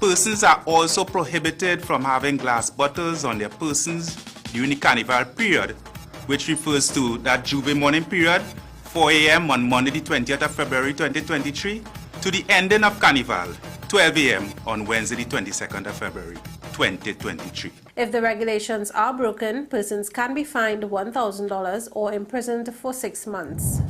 S10: Persons are also prohibited from having glass bottles on their persons during the carnival period, which refers to that Juve morning period, 4 a.m. on Monday the 20th of February 2023, to the ending of carnival, 12 a.m. on Wednesday the 22nd of February 2023.
S4: If the regulations are broken, persons can be fined $1,000 or imprisoned for 6 months.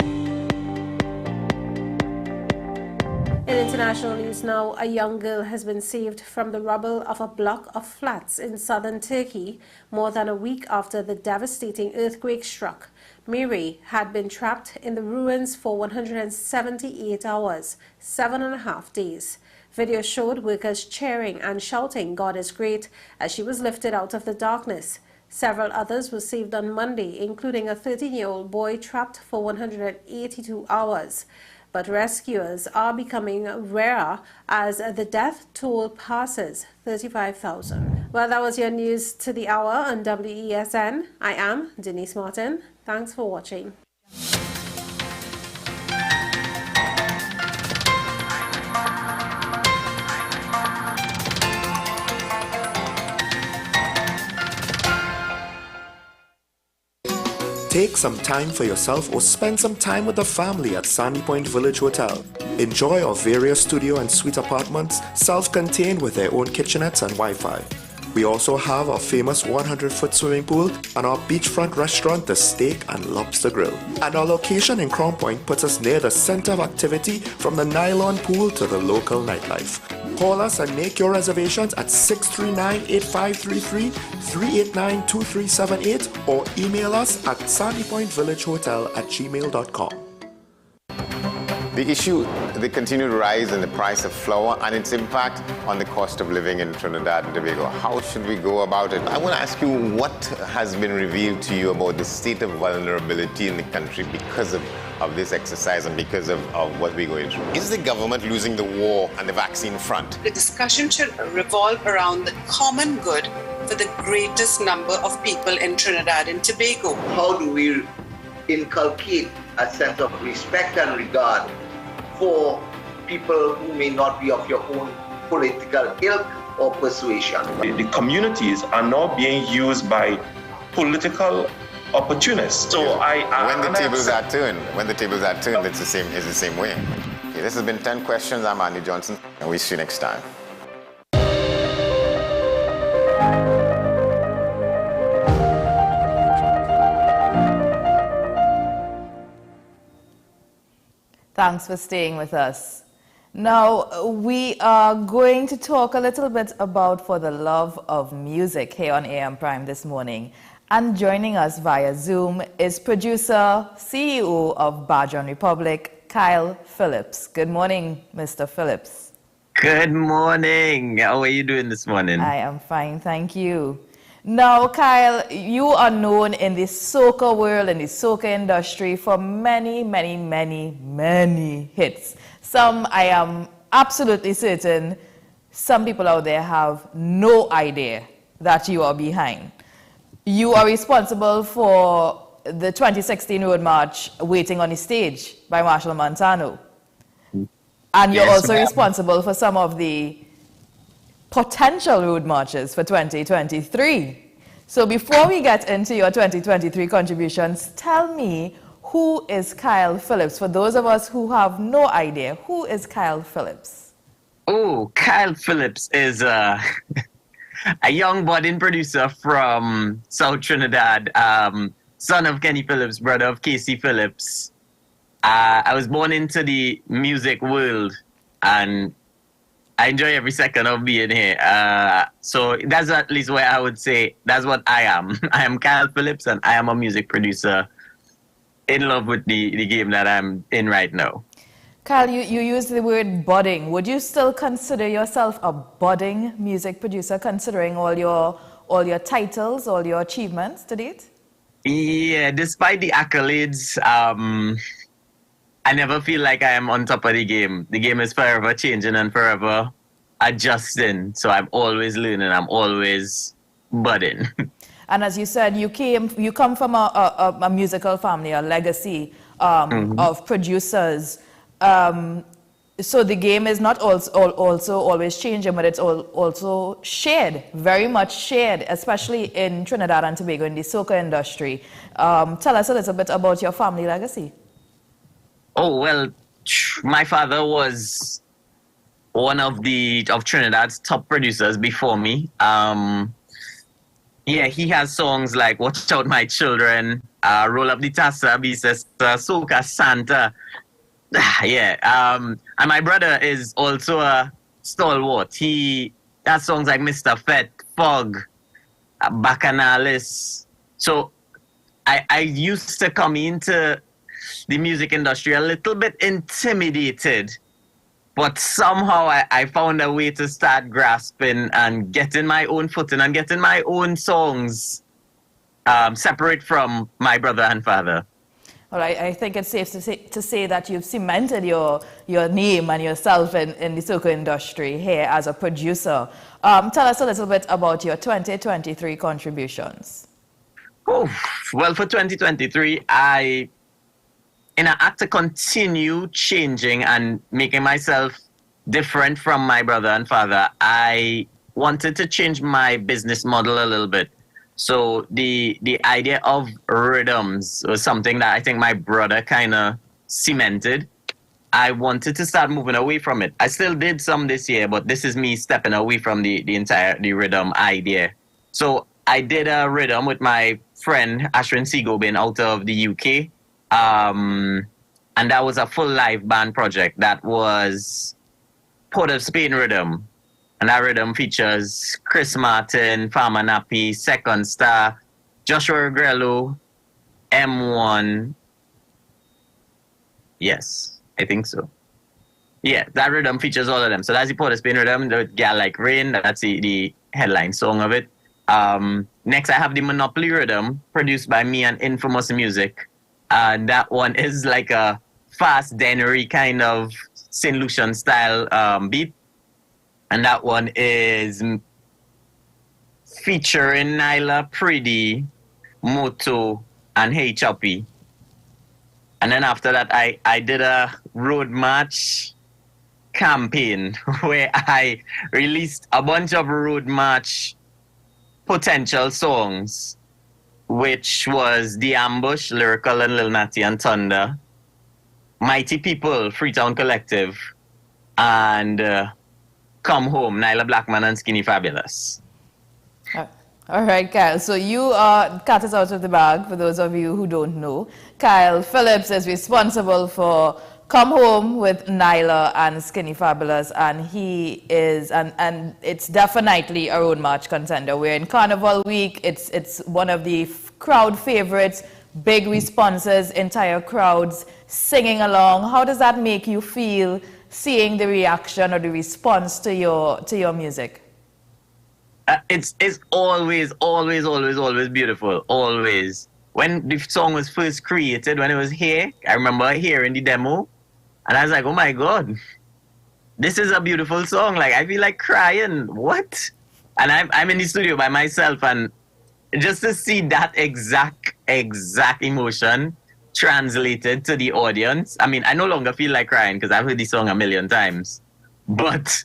S4: In international news now, a young girl has been saved from the rubble of a block of flats in southern Turkey more than a week after the devastating earthquake struck. Miri had been trapped in the ruins for 178 hours, 7.5 days. Video showed workers cheering and shouting, "God is great," as she was lifted out of the darkness. Several others were saved on Monday, including a 13-year-old boy trapped for 182 hours. But rescuers are becoming rarer as the death toll passes 35,000. Well, that was your news to the hour on WESN. I am Denise Martin. Thanks for watching.
S11: Take some time for yourself or spend some time with the family at Sandy Point Village Hotel. Enjoy our various studio and suite apartments, self-contained with their own kitchenettes and Wi-Fi. We also have our famous 100-foot swimming pool and our beachfront restaurant, the Steak and Lobster Grill. And our location in Crown Point puts us near the center of activity, from the nylon pool to the local nightlife. Call us and make your reservations at 639-8533, 389-2378, or email us at sandypointvillagehotel@gmail.com.
S12: The issue, the continued rise in the price of flour and its impact on the cost of living in Trinidad and Tobago. How should we go about it? I want to ask you, what has been revealed to you about the state of vulnerability in the country because of this exercise and because of what we're going through? Is the government losing the war on the vaccine front?
S13: The discussion should revolve around the common good for the greatest number of people in Trinidad and Tobago.
S14: How do we inculcate a sense of respect and regard for people who may not be of your own political ilk or persuasion?
S2: The communities are now being used by political opportunists. So
S12: when the tables are turned, it's the same way. Okay, this has been 10 Questions. I'm Andy Johnson, and we'll see you next time.
S1: Thanks for staying with us. Now, we are going to talk a little bit about For the Love of Music here on AM Prime this morning. And joining us via Zoom is producer, CEO of Bajan Republic, Kyle Phillips. Good morning, Mr. Phillips.
S15: Good morning. How are you doing this morning?
S1: I am fine, thank you. Now, Kyle, you are known in the soca world, in the soca industry for many, many, many, many hits. Some, I am absolutely certain, some people out there have no idea that you are behind. You are responsible for the 2016 Road March, Waiting on the Stage by Marshall Montano. And you're also responsible for some of the potential road marches for 2023. So before we get into your 2023 contributions, tell me, who is Kyle Phillips? For those of us who have no idea, who is Kyle Phillips?
S15: Oh, Kyle Phillips is a young budding producer from South Trinidad, son of Kenny Phillips, brother of Casey Phillips. I was born into the music world, and I enjoy every second of being here. So that's at least where I would say that's what I am. I am Kyle Phillips, and I am a music producer in love with the game that I'm in right now.
S1: Kyle, you used the word budding. Would you still consider yourself a budding music producer, considering all your titles, all your achievements to date?
S15: Yeah, despite the accolades, I never feel like I am on top of the game. The game is forever changing and forever adjusting. So I'm always learning. I'm always budding.
S1: And as you said, you come from a musical family, a legacy of producers. So the game is not also always changing, but it's also shared, very much shared, especially in Trinidad and Tobago in the soca industry. Tell us a little bit about your family legacy.
S15: Oh, well, my father was one of Trinidad's top producers before me. Yeah, he has songs like Watch Out My Children, Roll Up the Tassa, Be Sister, Soca Santa. Yeah, and my brother is also a stalwart. He has songs like Mr. Fett, Fog, Bacchanalis. So I used to come into the music industry a little bit intimidated, but somehow I found a way to start grasping and getting my own footing and getting my own songs separate from my brother and father.
S1: Well, I think it's safe to say that you've cemented your name and yourself in the soca industry here as a producer. Tell us a little bit about your 2023 contributions.
S15: Oh, well, for 2023, in an act to continue changing and making myself different from my brother and father, I wanted to change my business model a little bit. So the idea of rhythms was something that I think my brother kind of cemented. I wanted to start moving away from it. I still did some this year, but this is me stepping away from the rhythm idea. So I did a rhythm with my friend Ashwin Sigobin out of the UK. And that was a full live band project that was Port of Spain rhythm. And that rhythm features Chris Martin, Farmer Nappy, Second Star, Joshua Grello, M1. Yes, I think so. Yeah, that rhythm features all of them. So that's the Port of Spain rhythm, the Gal Like Rain. That's the headline song of it. Next, I have the Monopoly rhythm, produced by me and Infamous Music. And that one is like a fast, denery kind of St. Lucian style beat. And that one is featuring Nyla, Pretty, Moto, and Hey Choppy. And then after that, I did a road march campaign where I released a bunch of road march potential songs, which was The Ambush, Lyrical and Lil Natty and Thunder, Mighty People, Freetown Collective, and Come Home, Nyla Blackman and Skinny Fabulous.
S1: All right, Kyle. So you are cat is out of the bag, for those of you who don't know. Kyle Phillips is responsible for Come Home with Nyla and Skinny Fabulous, and he is, and it's definitely a road march contender. We're in Carnival Week. It's one of the crowd favorites, big responses, entire crowds singing along. How does that make you feel, seeing the reaction or the response to your music?
S15: It's always beautiful, always. When the song was first created, when it was here, I remember hearing the demo, and I was like, oh my God, this is a beautiful song. Like, I feel like crying. What? And I'm in the studio by myself, and just to see that exact emotion translated to the audience. I mean, I no longer feel like crying because I've heard the song a million times. But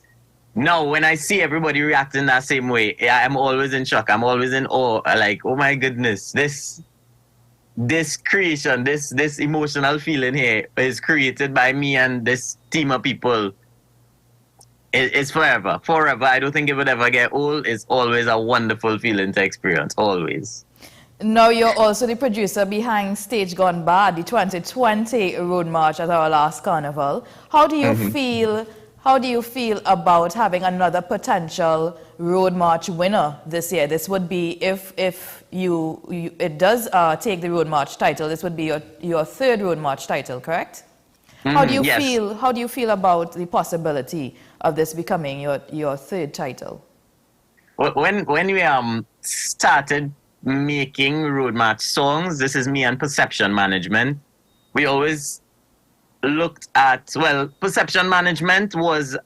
S15: no, when I see everybody reacting that same way, I'm always in shock. I'm always in awe. Like, oh my goodness, this creation, this emotional feeling here is created by me and this team of people. It's forever. I don't think it would ever get old. It's always a wonderful feeling to experience, always.
S1: Now you're also the producer behind Stage Gone Bad, the 2020 Road March at our last carnival. How do you feel? How do you feel about having another potential Road March winner this year? This would be, if it does take the Road March title, this would be your third Road March title, correct? How do you
S15: yes.
S1: feel? How do you feel about the possibility of this becoming your third title?
S15: When we started making road march songs, this is me and Perception Management. We always looked at, well, Perception Management was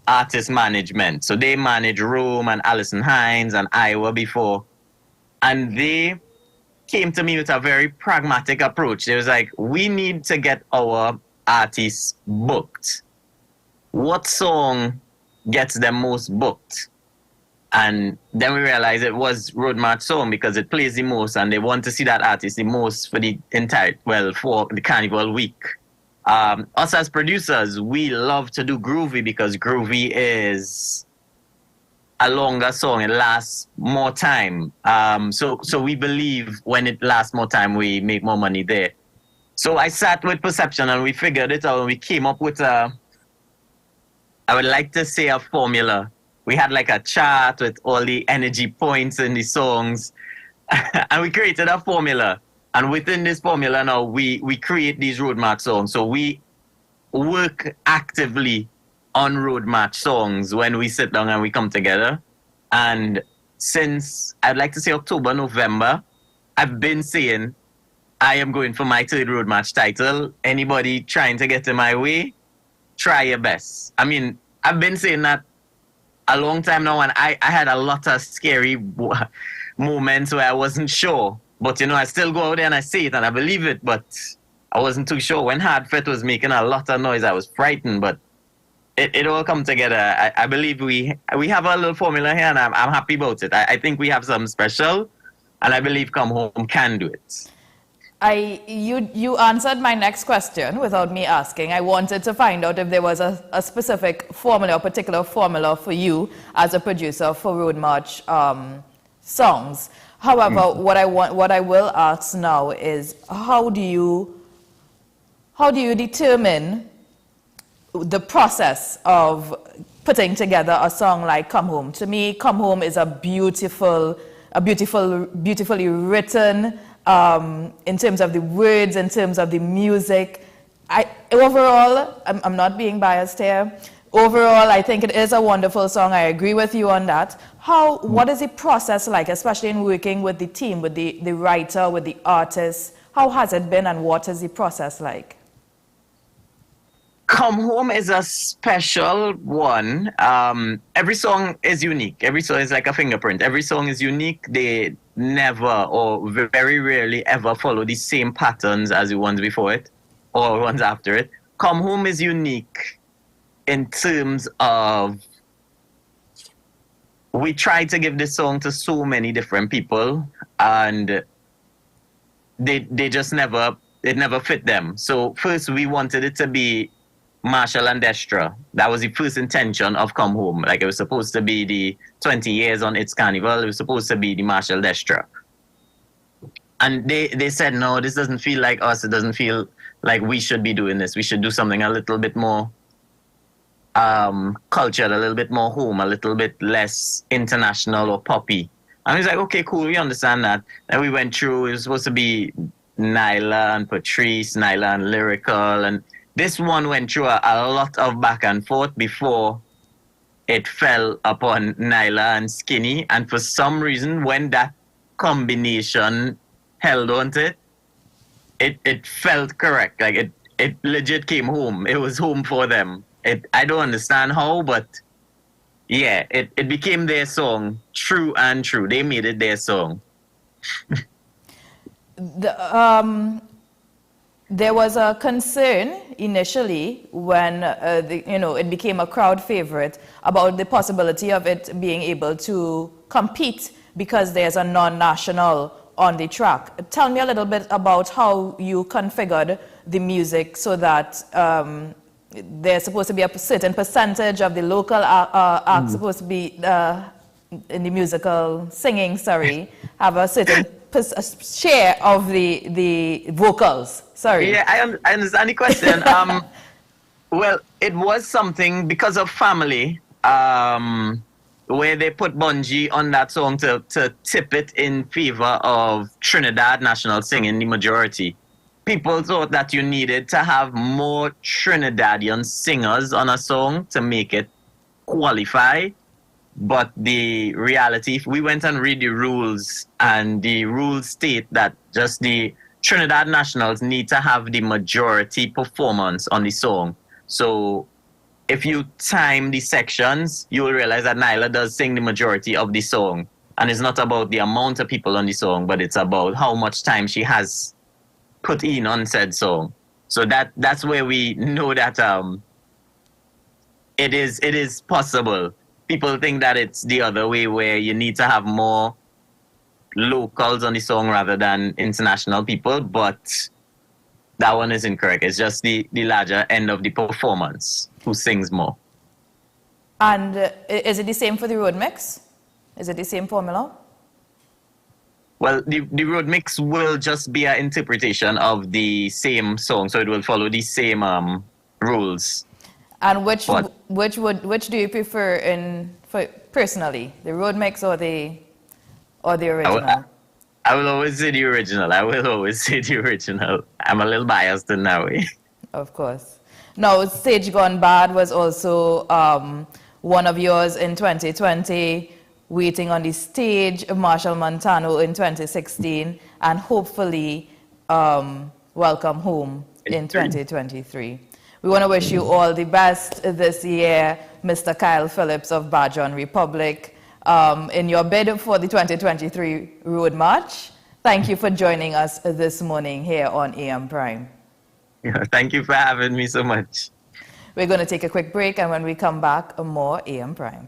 S15: artist management. So they managed Rome and Alison Hines and Iowa before. And they came to me with a very pragmatic approach. They was like, we need to get our artists booked. What song gets them most booked? And then we realized it was Road March Song because it plays the most and they want to see that artist the most for the entire, well, for the Carnival week. Us as producers, we love to do groovy because groovy is a longer song. It lasts more time. So we believe when it lasts more time, we make more money there. So I sat with Perception and we figured it out and we came up with I would like to say a formula. We had like a chart with all the energy points in the songs and we created a formula. And within this formula now, we create these road march songs. So we work actively on road march songs when we sit down and we come together. And since, I'd like to say October, November, I've been saying I am going for my third road march title. Anybody trying to get in my way, try your best. I mean, I've been saying that a long time now, and I had a lot of scary moments where I wasn't sure. But, you know, I still go out there and I say it and I believe it, but I wasn't too sure. When Hard Fit was making a lot of noise, I was frightened, but it all come together. I believe we have a little formula here and I'm happy about it. I think we have something special and I believe Come Home can do it.
S1: You answered my next question without me asking. I wanted to find out if there was a specific formula, a particular formula for you as a producer for Road March songs. However, what I will ask now is how do you determine the process of putting together a song like Come Home? To me, Come Home is a beautifully written, in terms of the words, in terms of the music. Overall, I'm not being biased here. Overall, I think it is a wonderful song. I agree with you on that. What is the process like, especially in working with the team, with the writer, with the artist? How has it been and what is the process like?
S15: Come Home is a special one. Every song is unique. Every song is like a fingerprint. Every song is unique. They never or very rarely ever follow the same patterns as the ones before it or ones after it. Come Home is unique in terms of we tried to give this song to so many different people and they just never fit them. So first we wanted it to be Marshall and Destra. That was the first intention of Come Home. Like it was supposed to be the 20 years on It's Carnival. It was supposed to be the Marshall Destra. And they said, no, this doesn't feel like us. It doesn't feel like we should be doing this. We should do something a little bit more cultured, a little bit more home, a little bit less international or poppy. And I was like, okay, cool, we understand that. Then we went through, it was supposed to be Nyla and Patrice, Nyla and Lyrical, and this one went through a lot of back and forth before it fell upon Nyla and Skinny. And for some reason, when that combination held on to it felt correct. Like it legit came home. It was home for them. I don't understand how, but yeah, it became their song, true and true. They made it their song.
S1: There was a concern initially when it became a crowd favorite about the possibility of it being able to compete because there's a non-national on the track. Tell me a little bit about how you configured the music so that there's supposed to be a certain percentage of the local acts supposed to be in the musical singing, have a certain share of the vocals.
S15: Yeah, I understand the question. Well, it was something because of family, where they put Bungie on that song to tip it in favor of Trinidad national singing, the majority. people thought that you needed to have more Trinidadian singers on a song to make it qualify. But the reality, if we went and read the rules, and the rules state that just the Trinidad nationals need to have the majority performance on the song. So if you time the sections, you will realize that Nyla does sing the majority of the song. And it's not about the amount of people on the song, but it's about how much time she has put in on said song. So that's where we know that it is possible. People think that it's the other way, where you need to have more locals on the song rather than international people, but that one is incorrect. It's just the larger end of the performance who sings more.
S1: And is it the same for the road mix? Is it the same formula?
S15: Well, the road mix will just be an interpretation of the same song, so it will follow the same rules.
S1: And which do you prefer personally, the road mix or the original?
S15: I will always say the original. I'm a little biased in that way.
S1: Of course. Now, Stage Gone Bad was also one of yours in 2020, Waiting on the Stage, Marshall Montano in 2016, and hopefully Welcome Home in 2023. We want to wish you all the best this year, Mr. Kyle Phillips of Bajon Republic, in your bid for the 2023 Road March. Thank you for joining us this morning here on AM Prime.
S15: Yeah, thank you for having me so much.
S1: We're going to take a quick break, and when we come back, more AM Prime.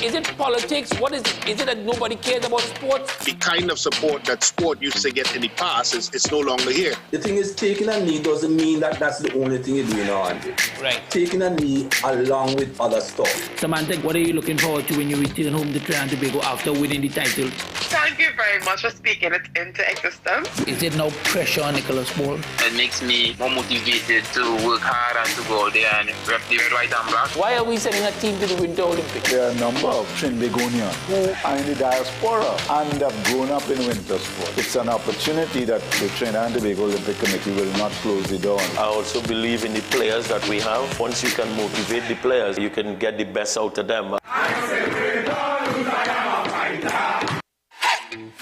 S16: Is it politics? What is it? Is it that nobody cares about sports?
S17: The kind of support that sport used to get in the past is no longer here.
S18: The thing is, taking a knee doesn't mean that that's the only thing you're doing on it.
S16: Right.
S18: Taking a knee along with other stuff.
S16: Samantha, what are you looking forward to when you return home to Trinidad and Tobago after winning the title?
S19: Thank you very much for speaking it into existence.
S16: Is there no pressure on Nicholas Paul?
S19: It makes me more motivated to work hard and to go out there and rep the right and black.
S16: Why are we sending a team to the Winter Olympics?
S20: There are a number of Trinbagonians who are in the diaspora and have grown up in winter sport. It's an opportunity that the Trinidad and Tobago Olympic Committee will not close the door on.
S21: I also believe in the players that we have. Once you can motivate the players, you can get the best out of them.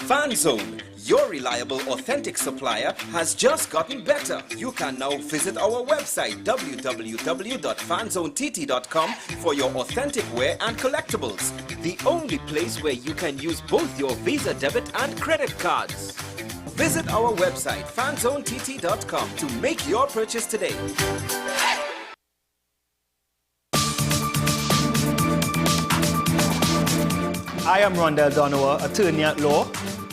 S5: FanZone, your reliable, authentic supplier, has just gotten better. You can now visit our website www.fanzonett.com for your authentic wear and collectibles. The only place where you can use both your Visa debit and credit cards. Visit our website fanzonett.com to make your purchase today.
S7: I am Rondell Donowa, attorney at law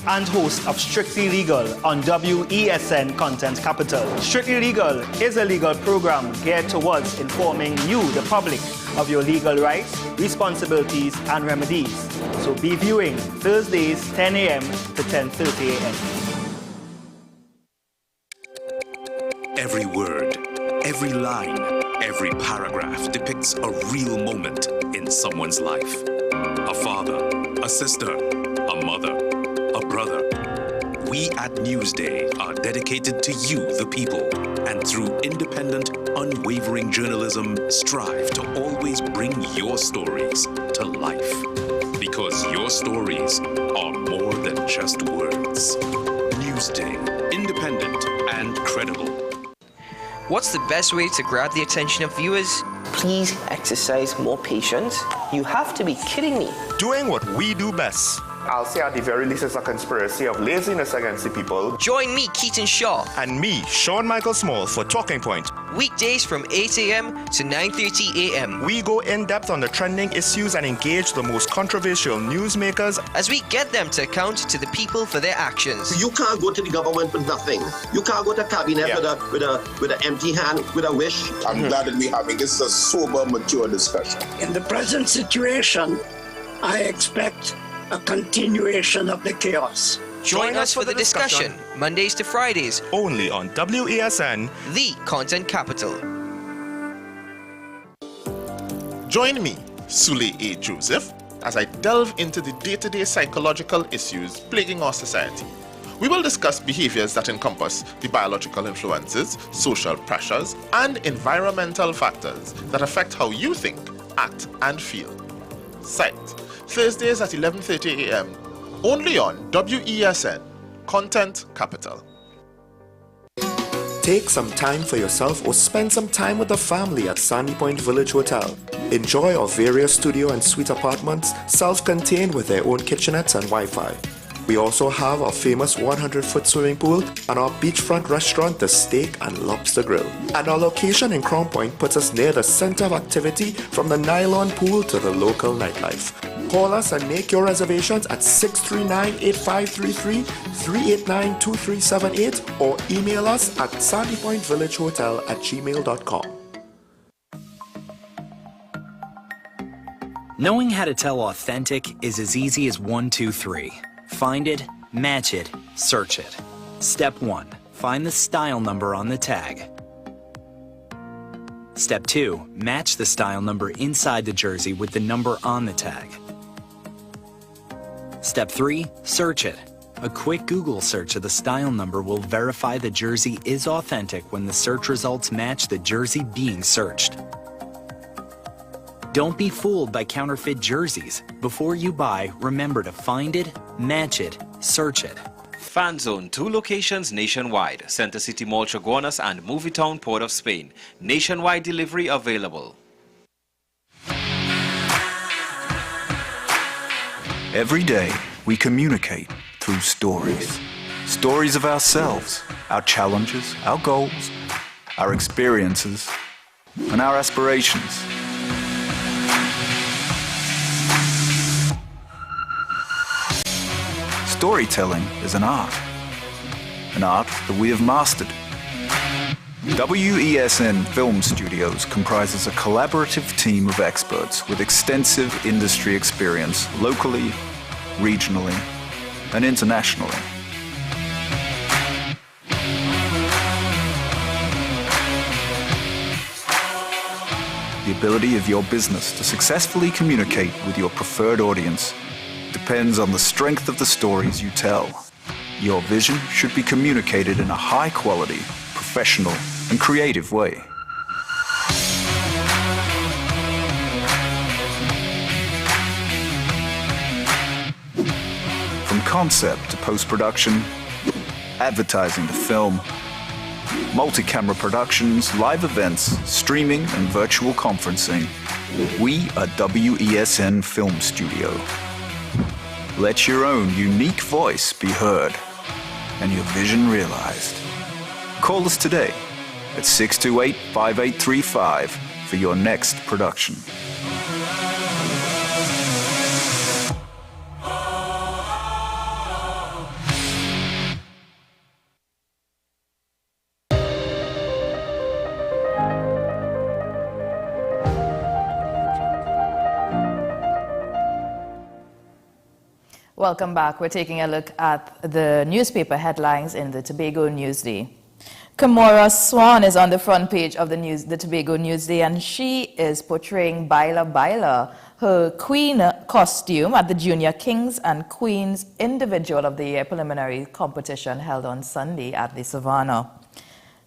S7: and host of Strictly Legal on WESN Content Capital. Strictly Legal is a legal program geared towards informing you, the public, of your legal rights, responsibilities, and remedies. So be viewing Thursdays, 10 a.m. to 10:30 a.m.
S8: Every word, every line, every paragraph depicts a real moment in someone's life. A father, a sister, a mother, a brother. We at Newsday are dedicated to you, the people, and through independent, unwavering journalism, strive to always bring your stories to life. Because your stories are more than just words. Newsday, independent and credible.
S22: What's the best way to grab the attention of viewers? Please exercise more patience. You have to be kidding me.
S11: Doing what we do best. I'll say at the very least it's a conspiracy of laziness against the people.
S22: Join me, Keaton Shaw.
S11: And me, Sean Michael Small, for Talking Point.
S22: Weekdays from 8 a.m. to 9:30 a.m.
S11: We go in-depth on the trending issues and engage the most controversial newsmakers
S22: as we get them to account to the people for their actions.
S17: You can't go to the government with nothing. You can't go to cabinet with an empty hand, with a wish.
S23: I'm glad that we're having this a sober, mature discussion.
S24: In the present situation, I expect a continuation of the chaos.
S22: Join us for the discussion, Mondays to Fridays,
S11: only on WESN,
S22: the Content Capital.
S3: Join me, Sule A. Joseph, as I delve into the day-to-day psychological issues plaguing our society. We will discuss behaviors that encompass the biological influences, social pressures, and environmental factors that affect how you think, act, and feel. Site, Thursdays at 11:30 a.m. only on WESN, Content Capital.
S11: Take some time for yourself or spend some time with the family at Sandy Point Village Hotel. Enjoy our various studio and suite apartments, self-contained with their own kitchenettes and Wi-Fi. We also have our famous 100-foot swimming pool and our beachfront restaurant, the Steak and Lobster Grill. And our location in Crown Point puts us near the center of activity from the nylon pool to the local nightlife. Call us and make your reservations at 639-8533, 389-2378 or email us at sandypointvillagehotel@gmail.com.
S6: Knowing how to tell authentic is as easy as 1, 2, 3. Find it, match it, search it. Step 1. Find the style number on the tag. Step 2. Match the style number inside the jersey with the number on the tag. Step 3. Search it. A quick Google search of the style number will verify the jersey is authentic when the search results match the jersey being searched. Don't be fooled by counterfeit jerseys. Before you buy, remember to find it, match it, search it.
S5: Fan Zone, 2 locations nationwide. Center City Mall, Chaguanas and Movietown, Port of Spain. Nationwide delivery available.
S9: Every day, we communicate through stories. Stories of ourselves, our challenges, our goals, our experiences, and our aspirations. Storytelling is an art that we have mastered. WESN Film Studios comprises a collaborative team of experts with extensive industry experience locally, regionally, and internationally. The ability of your business to successfully communicate with your preferred audience depends on the strength of the stories you tell. Your vision should be communicated in a high-quality, professional, and creative way. From concept to post-production, advertising to film, multi-camera productions, live events, streaming, and virtual conferencing, we are WESN Film Studio. Let your own unique voice be heard and your vision realized. Call us today at 628-5835 for your next production.
S1: Welcome back. We're taking a look at the newspaper headlines in the Tobago Newsday. Kamora Swan is on the front page of the Tobago Newsday, and she is portraying Baila Baila, her queen costume at the Junior Kings and Queens Individual of the Year preliminary competition held on Sunday at the Savannah.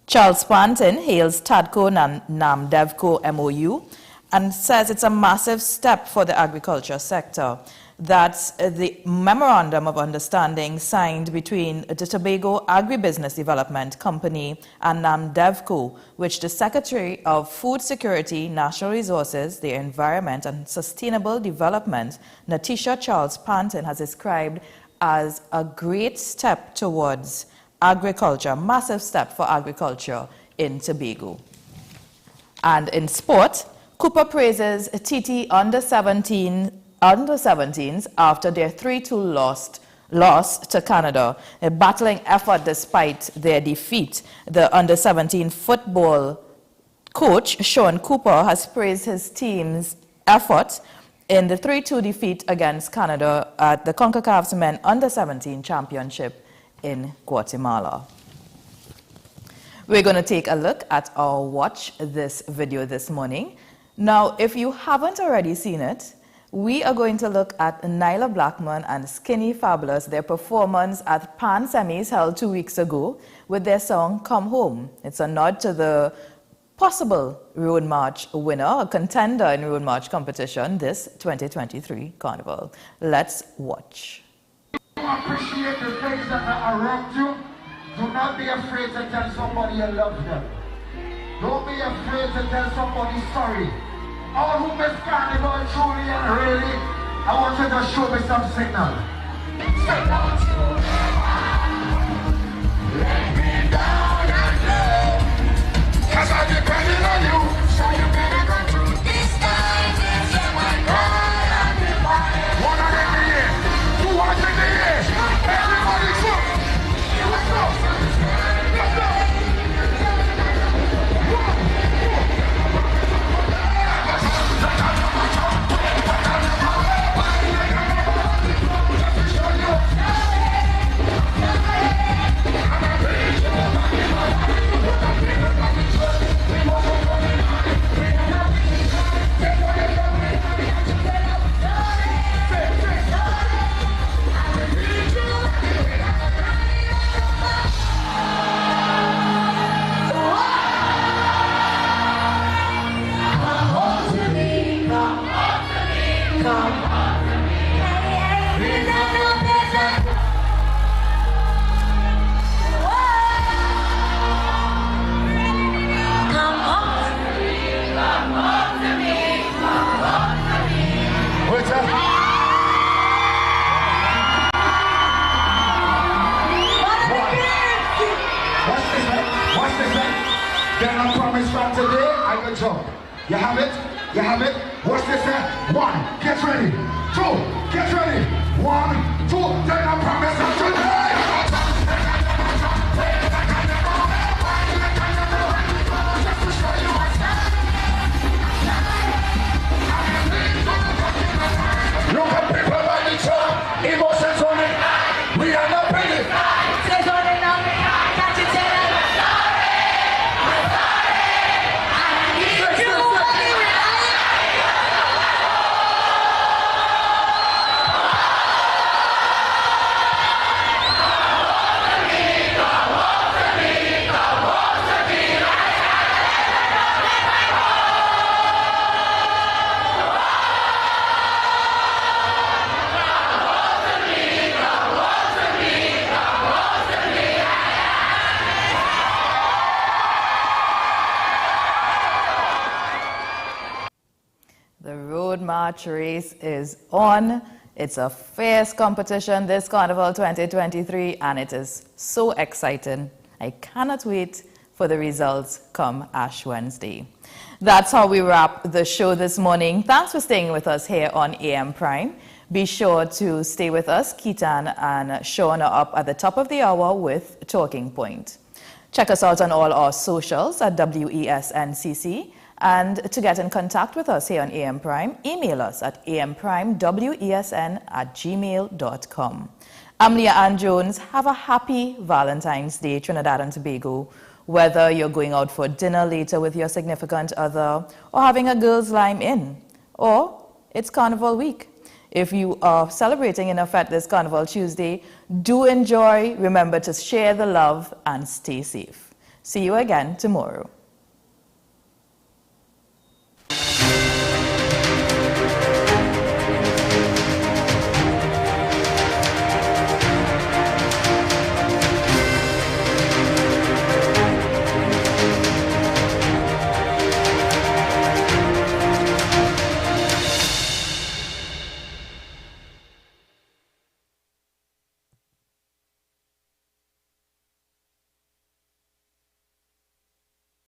S1: Charles Panton hails TADCO NAMDEVCO MOU and says it's a massive step for the agriculture sector. That's the Memorandum of Understanding signed between the Tobago Agribusiness Development Company and NAMDEVCO, which the Secretary of Food Security, Natural Resources, the Environment and Sustainable Development, Natisha Charles Panton, has described as a great step towards agriculture, massive step for agriculture in Tobago. And in sport, Cooper praises TT under-17s after their 3-2 loss to Canada. A battling effort despite their defeat. The under-17 football coach, Sean Cooper, has praised his team's effort in the 3-2 defeat against Canada at the CONCACAF's Men Under-17 Championship in Guatemala. We're going to take a look at our Watch This video this morning. Now, if you haven't already seen it, we are going to look at Nyla Blackman and Skinny Fabulous, their performance at Pan Semis held 2 weeks ago with their song Come Home. It's a nod to the possible Road March winner, a contender in Road March competition this 2023 Carnival. Let's watch.
S4: Appreciate the things that are around you. Do not be afraid to tell somebody you love them. Don't be afraid to tell somebody sorry. All who miss Carnival truly and really, I want you to show me some signal. Say, don't you let me down again, 'cause I'm depending on you. So you better go through this time. Say my God, I'm divided. One of them in the air, two of them in the air. Everybody jump. Let's go. Let's go. You have it? You have it? What's this? One, get ready. Two, get ready. 1, 2, then I promise I'm today. Look at people like the show. Emotions on it. We are not ready. Say something now. Catch it, say it.
S1: March race is on. It's a fierce competition this Carnival 2023, and it is so exciting. I cannot wait for the results come Ash Wednesday. That's how we wrap the show this morning. Thanks for staying with us here on AM Prime. Be sure to stay with us. Keaton and Sean are up at the top of the hour with Talking Point. Check us out on all our socials at WESNCC. And to get in contact with us here on AM Prime, email us at amprimewesn@gmail.com. Amplia and Jones, have a happy Valentine's Day, Trinidad and Tobago. Whether you're going out for dinner later with your significant other, or having a girls' lime in, or it's Carnival week. If you are celebrating in a fete this Carnival Tuesday, do enjoy. Remember to share the love and stay safe. See you again tomorrow.